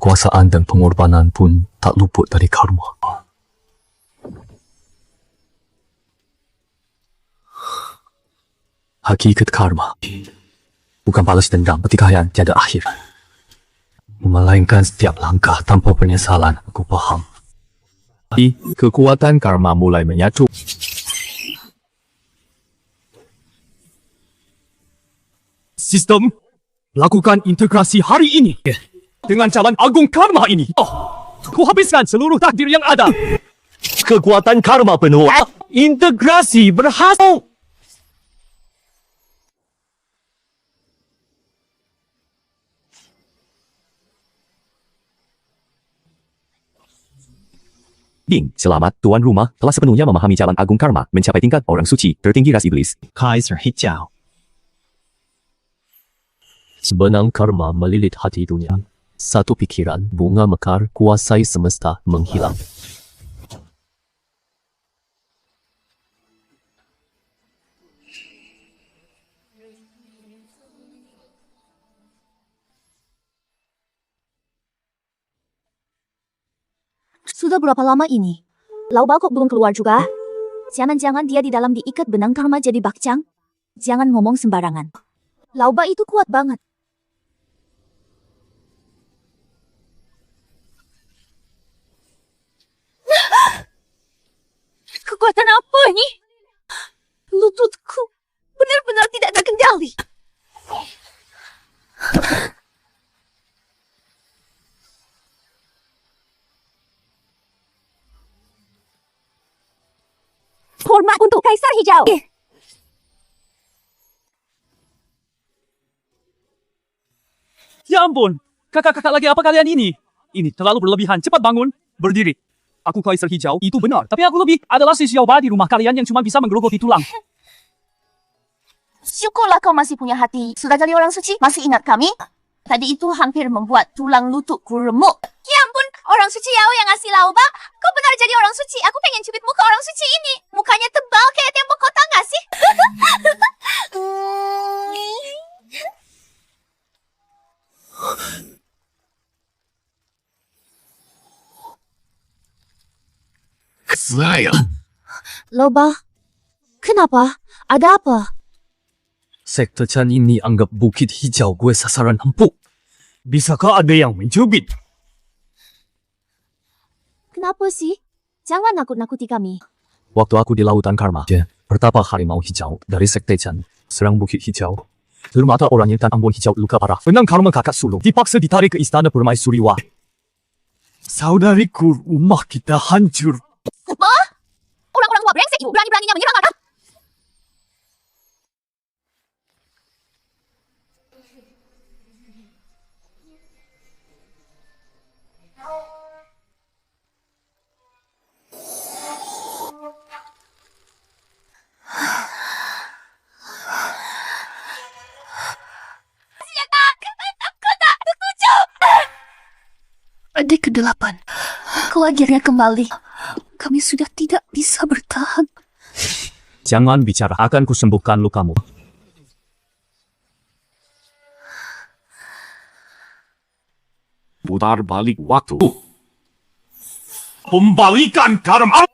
kekuasaan dan pengorbanan pun tak luput dari karma. Hakikat karma bukan balas dendam pertikaian tiada akhir, melainkan setiap langkah tanpa penyesalan. Aku faham. Kekuatan karma mulai menyatu. Sistem, lakukan integrasi hari ini dengan jalan agung karma ini. Ku habiskan seluruh takdir yang ada. Kekuatan karma penuh. Integrasi berhasil. Ding, selamat, tuan rumah telah sepenuhnya memahami jalan agung karma mencapai tingkat orang suci tertinggi ras iblis. Kaiser hijau. Sebenang karma melilit hati dunia. Satu pikiran, bunga mekar, kuasai semesta menghilang. Sudah berapa lama ini? Lauba kok belum keluar juga? Jangan-jangan dia di dalam diikat benang karma jadi bakcang? Jangan ngomong sembarangan. Lauba itu kuat banget. Kekuatan apa ini? Lututku benar-benar tidak terkendali. Hormat untuk Kaisar Hijau. Ya ampun, kakak-kakak lagi apa kalian ini? Ini terlalu berlebihan, cepat bangun, berdiri. Aku Kaisar Hijau, itu benar. Tapi aku lebih adalah si Xiaoba di rumah kalian yang cuma bisa menggerogoti tulang. Syukurlah kau masih punya hati. Sudah jadi orang suci, masih ingat kami? Tadi itu hampir membuat tulang lututku remuk. Ya ampun, orang suci Yao yang ngasih Lauba. Kau benar jadi orang suci. Aku pengen cubit muka orang suci ini. Mukanya tebal kayak tembok kota nggak sih? Saya. Lauba, kenapa? Ada apa? Sekte Chan ini anggap Bukit Hijau gue sasaran empuk. Bisakah ada yang mencubit? Kenapa sih? Jangan nakut-nakuti kami. Waktu aku di lautan karma, pertapa harimau hijau dari Sekte Chan serang Bukit Hijau. Termata orangnya dan Ambon Hijau luka parah. Benang karma kakak sulung dipaksa ditarik ke istana permaisuriwa. Saudariku, rumah kita hancur. Apa? Orang-orang tua brengsek itu berani-beraninya menyerang anak. Adik ke-8, kau akhirnya kembali. Kami sudah tidak bisa bertahan. Jangan bicara, akan kusembuhkan lukamu. Putar balik waktu. Kembalikan karma.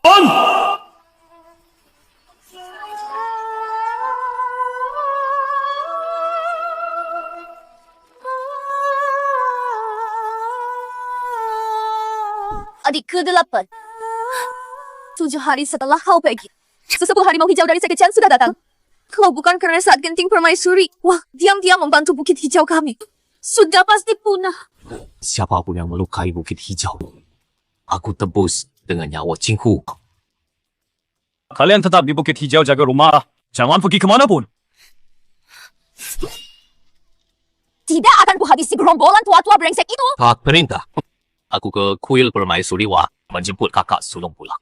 Adik ke-8. 7 hari setelah kau pergi, sesepuh harimau hijau dari Sekte Chan sudah datang. Kalau bukan karena saat genting permaisuri, wah, diam-diam membantu Bukit Hijau kami. Sudah pasti punah. Siapapun yang melukai Bukit Hijau, aku tebus dengan nyawa Cinghu. Kalian tetap di Bukit Hijau jaga rumah. Jangan pergi kemanapun. Tidak akan kuhabisi gerombolan tua-tua brengsek itu. Tak perintah. Aku ke kuil permaisuriwa menjemput kakak sulung pulang.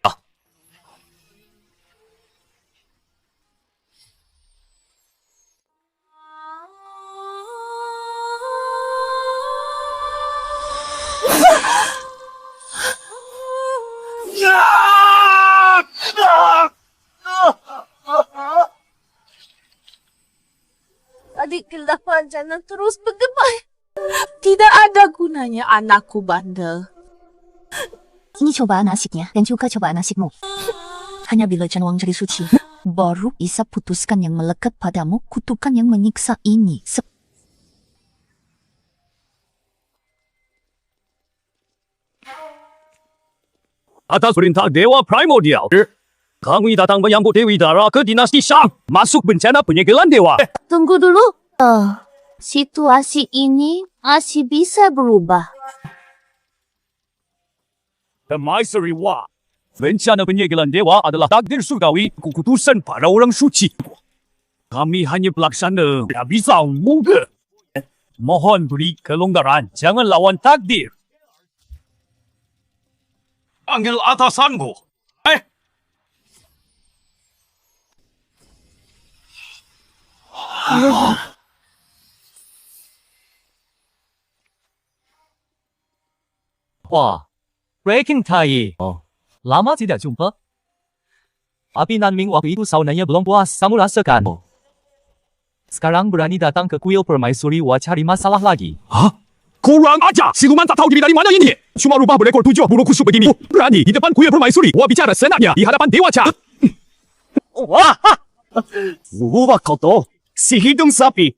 Adik ke-8 jangan terus berdebar. Tidak ada gunanya anakku bandel. Ini cobaan asiknya dan juga cobaan asikmu. Hanya bila Canwang jadi suci, baru bisa putuskan yang melekat padamu, kutukan yang menyiksa ini. Atas perintah Dewa Primordial, kami datang menyambut Dewi Dara ke dinasti Shang. Masuk bencana penyegelan Dewa. Tunggu dulu. Situasi ini masih bisa berubah. Permaisuri Wa, bencana penyegelan Dewa adalah takdir surgawi keputusan para orang suci. Kami hanya pelaksana, tidak bisa mudah. Mohon beri kelonggaran, jangan lawan takdir. Panggil atasanmu. Wah, Breaking Tai. Lama tidak jumpa. Api Nanming waktu itu saunanya belum puas, kamu rasakan. Sekarang berani datang ke kuil permaisuri Wa cari masalah lagi. Hah? Kurang ajar! Siluman tak tahu diri dari mana ini. Cuma rubah berekor 7 burung kusuk begini. Berani di depan kuil permaisuri. Wa bicara senaknya di hadapan Dewa Cha. Wah! Rubah kau tu, si hidung sapi.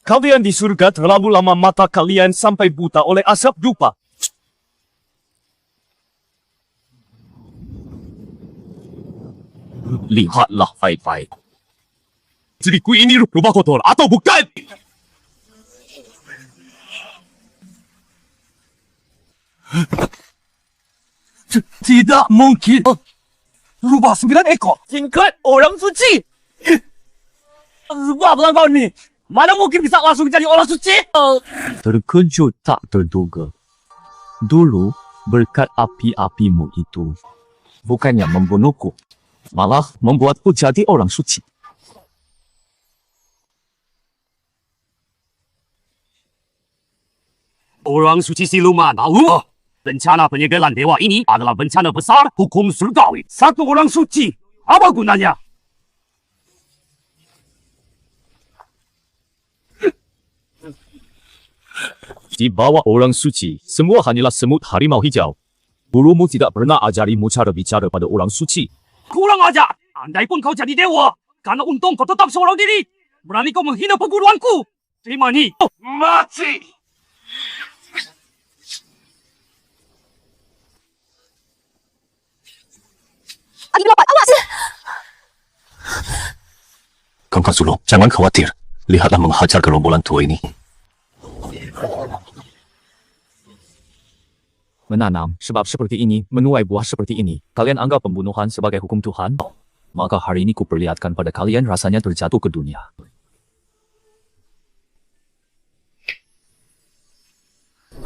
Kalian di surga terlalu lama mata kalian sampai buta oleh asap dupa. Lihatlah baik-baik. Diriku ini rubah kotor atau bukan? Tidak mungkin. Rubah 9 ekor. Tingkat orang suci. Rubah belakang ni. Mana mungkin bisa langsung jadi orang suci? Terkejut tak terduga. Dulu, berkat api-apimu itu, bukannya membunuhku, malah membuatku jadi orang suci. Orang suci siluman tahu? Bencana penyegelan dewa ini adalah bencana besar hukum surgawi. Satu orang suci, apa gunanya? Di bawah orang suci, semua hanyalah semut harimau hijau. Gurumu tidak pernah ajarimu cara bicara pada orang suci. Kurang ajar! Andai pun kau jadi dewa, karena untung kau tetap seorang diri. Berani kau menghina perguruanku. Terima ni. Mati! Adik Lopat, awas! Kakak Sulung, jangan khawatir. Lihatlah menghajar gerombolan tua ini. Menanam sebab seperti ini, menuai buah seperti ini. Kalian anggap pembunuhan sebagai hukum Tuhan? Maka hari ini kuperlihatkan pada kalian rasanya terjatuh ke dunia.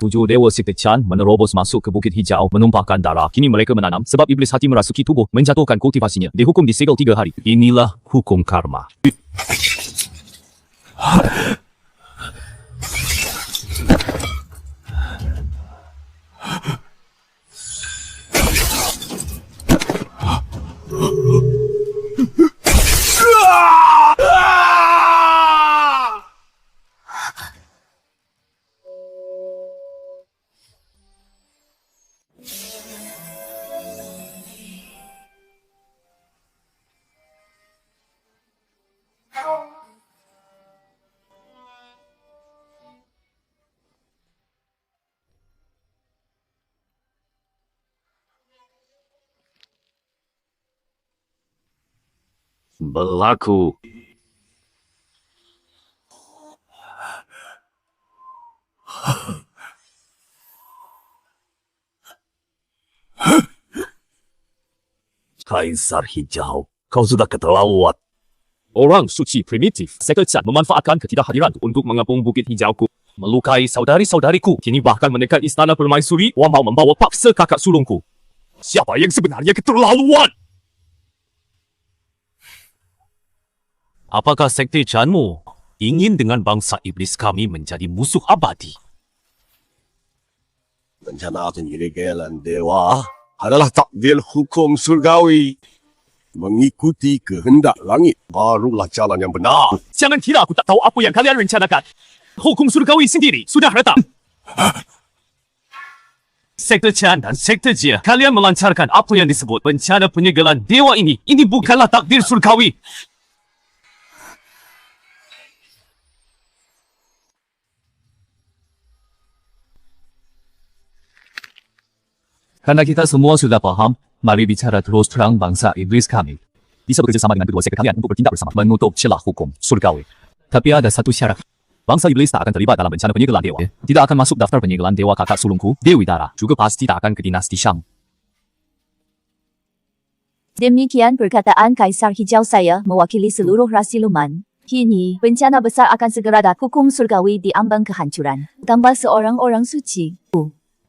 Tujuh Dewa Sekte Chan menerobos masuk ke Bukit Hijau, menumpahkan darah. Kini mereka menanam sebab iblis hati merasuki tubuh, menjatuhkan kultivasinya. Dihukum disegel 3 hari. Inilah hukum karma. Berlaku. Kaisar Hijau, kau sudah keterlaluan. Orang suci primitif, Sekte Chan memanfaatkan ketidakhadiran untuk mengepung Bukit Hijauku, melukai saudari-saudariku. Kini bahkan mendekat istana permaisuri, Wa mau membawa paksa kakak sulungku. Siapa yang sebenarnya keterlaluan? Apakah Sekte Chanmu ingin dengan bangsa iblis kami menjadi musuh abadi? Bencana penyegelan dewa adalah takdir hukum surgawi. Mengikuti kehendak langit barulah jalan yang benar. Jangan kira aku tak tahu apa yang kalian rencanakan. hukum surgawi sendiri sudah retak. Sektor Chan dan Sektor Jia, kalian melancarkan apa yang disebut bencana penyegelan dewa ini. Ini bukanlah takdir surgawi. Karena kita semua sudah paham, mari bicara terus terang bangsa iblis kami. Bisa bekerjasama dengan kedua sektor kalian untuk bertindak bersama menutup celah hukum surgawi. Tapi ada satu syarat. Bangsa iblis tak akan terlibat dalam bencana penyegelan dewa. Tidak akan masuk daftar penyegelan dewa kakak sulungku, Dewi Dara. Juga pasti tak akan ke dinasti Shang. Demikian perkataan Kaisar Hijau saya mewakili seluruh rasiluman. Kini, bencana besar akan segera datang. Hukum surgawi diambang kehancuran. Tambah seorang orang suci.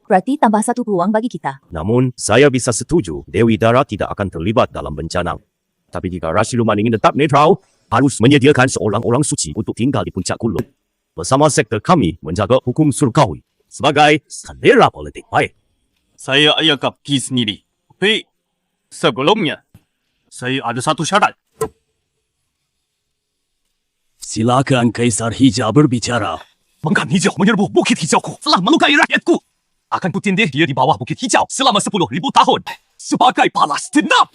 Berarti tambah satu peluang bagi kita. Namun, saya bisa setuju Dewi Dara tidak akan terlibat dalam bencana. Tapi jika Rasiluman ingin tetap netral, harus menyediakan seorang orang suci untuk tinggal di puncak gunung. Bersama sektor kami menjaga hukum surgawi sebagai selera politik baik. Saya ayakap pergi sendiri. Tapi, sebelumnya, saya ada satu syarat. Silakan Kaisar Hijau berbicara. Mengkan Hijau menyerbu Bukit Hijauku telah melukai rakyatku. Akan kutindih dia di bawah Bukit Hijau selama 10,000 tahun. Sebagai balas dendam.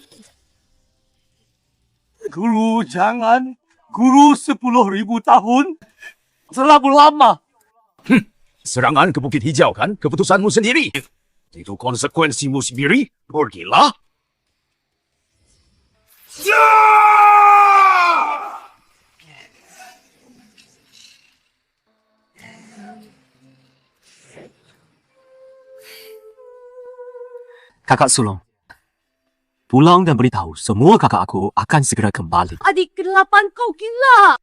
Guru, jangan. Guru 10,000 tahun. Terlalu lama. Serangan ke Bukit Hijau kan keputusanmu sendiri. Itu konsekuensimu sendiri. Pergilah. Kakak sulung, pulang dan beritahu semua kakak aku akan segera kembali. Adik ke-8 kau gila.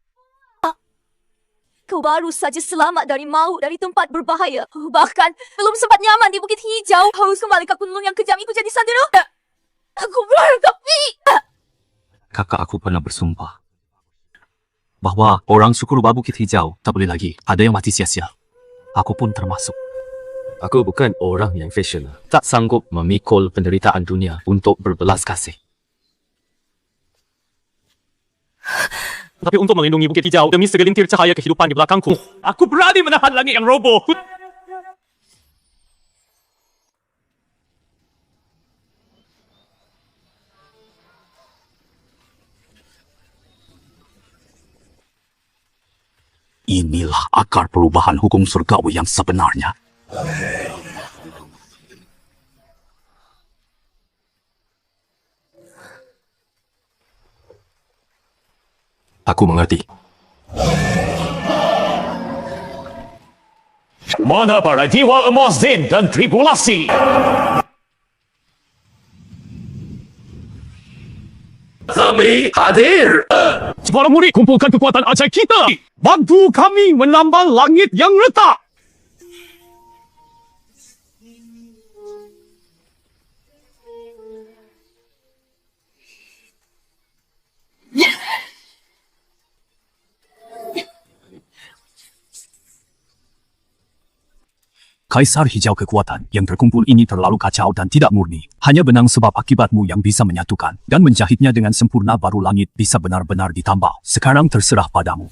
Kau baru saja selamat dari maut dari tempat berbahaya. Bahkan belum sempat nyaman di Bukit Hijau. Harus kembali ke gunung yang kejam itu jadi sandera. Aku berhadapi. Kakak aku pernah bersumpah bahwa orang suku rubah Bukit Hijau tak boleh lagi ada yang mati sia-sia. Aku pun termasuk. Aku bukan orang yang fashionable. Tak sanggup memikul penderitaan dunia untuk berbelas kasih. Tapi untuk melindungi Bukit Hijau demi segelintir cahaya kehidupan di belakangku, aku berani menahan langit yang roboh. Inilah akar perubahan hukum surgawi yang sebenarnya. Aku mengerti. Mana para dewa emas Zen dan tripulasi? Kami hadir. Para murid, kumpulkan kekuatan ajaib kita. Bantu kami menambal langit yang retak. Kaisar Hijau kekuatan yang terkumpul ini terlalu kacau dan tidak murni. Hanya benang sebab akibatmu yang bisa menyatukan dan menjahitnya dengan sempurna baru langit bisa benar-benar ditambal. Sekarang terserah padamu.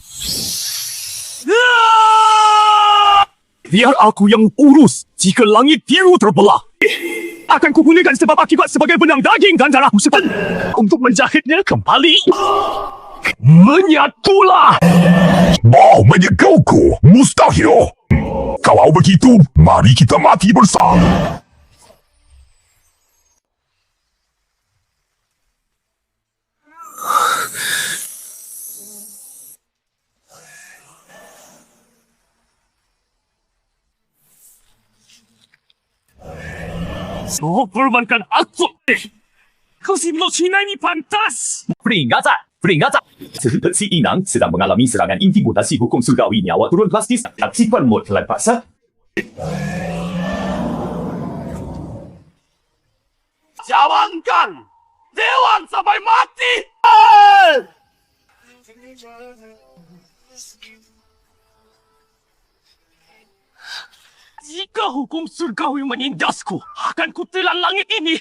Biar aku yang urus jika langit biru terbelah. Akan kugunakan sebab akibat sebagai benang daging dan darahku untuk menjahitnya kembali. Menyatulah! Mau menyegauku? Mustahil! Kalau begitu, mari kita mati bersama. Oh, korbankan aku! Kau si Cina ini pantas! Peringatan! Si Inang sedang mengalami serangan intimidasi hukum surgawi nyawa turun plastis. Aktifkan mod kelan paksa. Jalankan! Dewan sampai mati! Jika hukum surgawi menindasku, akan kutelan langit ini.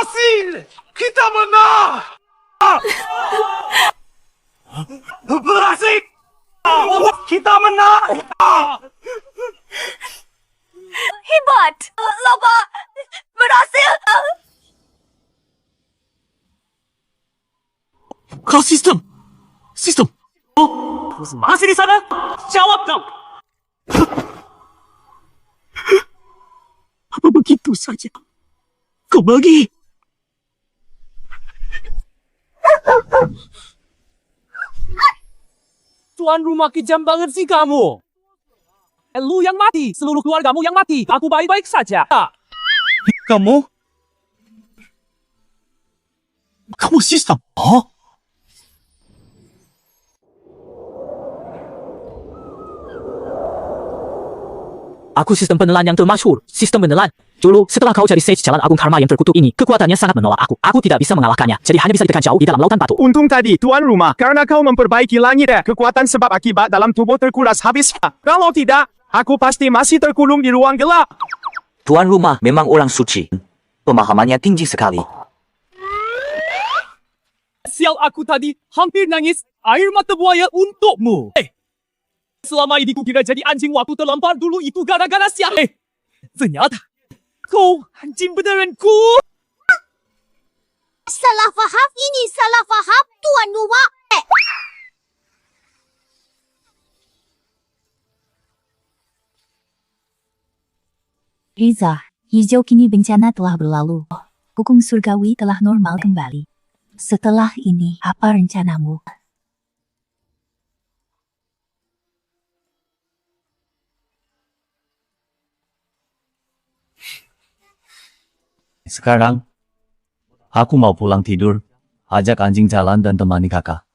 Berhasil! Kita menang! Berhasil! Kita menang! Hebat! Loba! Berhasil! Kau sistem! Sistem! Oh, masih di sana? Jawab dong! Apa begitu saja? Kau pergi? Tuan rumah kejam banget sih kamu. Lu yang mati, seluruh keluargamu yang mati. Aku baik-baik saja. Kamu? Kamu sistem? Oh? Aku sistem penelan yang termasyhur. Sistem penelan. Dulu, setelah kau jadi Sage Jalan Agung Karma yang terkutuk ini, kekuatannya sangat menolak aku. Aku tidak bisa mengalahkannya. Jadi hanya bisa ditekan jauh di dalam lautan batu. Untung tadi, Tuan Rumah, karena kau memperbaiki langit, kekuatan sebab akibat dalam tubuh terkuras habis. Kalau tidak, aku pasti masih terkulung di ruang gelap. Tuan rumah memang orang suci. Pemahamannya tinggi sekali. Sial aku tadi, hampir nangis air mata buaya untukmu. Selama ini kukira jadi anjing waktu terlempar dulu itu gara-gara sial. Ternyata kau anjing beneranku. Salah faham ini, salah faham Tuan Rumah. Riza, hijau kini bencana telah berlalu. Hukum surgawi telah normal kembali. Setelah ini, apa rencanamu? Sekarang, aku mau pulang tidur, ajak anjing jalan dan temani kakak.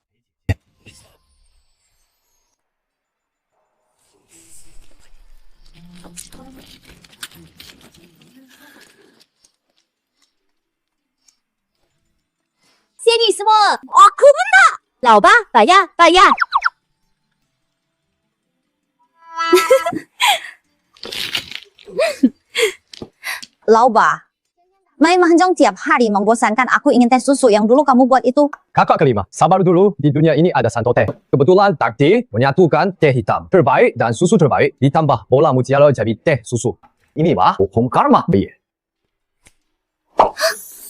Sini semua, aku menang. 老爸，把呀，把呀。Lauba, Mai Mahjong tiap hari membosankan. Aku ingin teh susu yang dulu kamu buat itu. Kakak kelima, sabar dulu. Di dunia ini ada santo teh. Kebetulan takdir menyatukan teh hitam terbaik dan susu terbaik ditambah bola mutiara jadi teh susu. Ini mah hukum karma. Iya.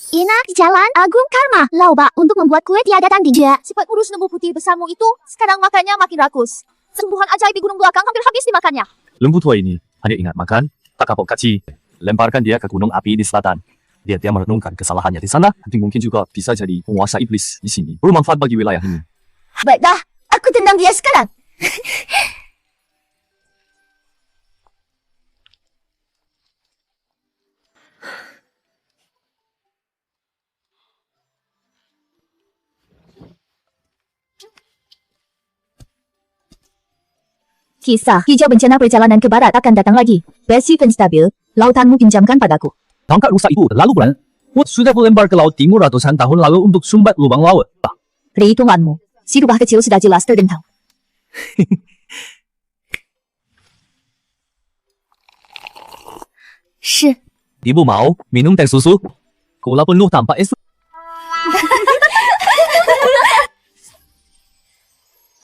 Enak Jalan Agung Karma. Lauba untuk membuat kue tiada tanding. Cepat urus lembu putih besarmu itu. Sekarang makannya makin rakus. Tumbuhan ajaib di gunung belakang hampir habis dimakannya. Lembu tua ini hanya ingat makan, tak kapok kaci. Lemparkan dia ke gunung api di selatan. Dia merenungkan kesalahannya di sana, nanti mungkin juga bisa jadi penguasa iblis di sini. Bermanfaat bagi wilayah ini. Baiklah, aku tendang dia sekarang. Kisah hijau bencana perjalanan ke barat akan datang lagi. Besi stabil, lautanmu pinjamkan padaku. Tongkat rusak itu terlalu berat. Sudah melempar ke laut timur ratusan tahun lalu untuk sumbat lubang laut. Perhitunganmu, si rubah kecil sudah jelas tergentang. Ibu mau minum teh susu? Gula penuh tanpa es.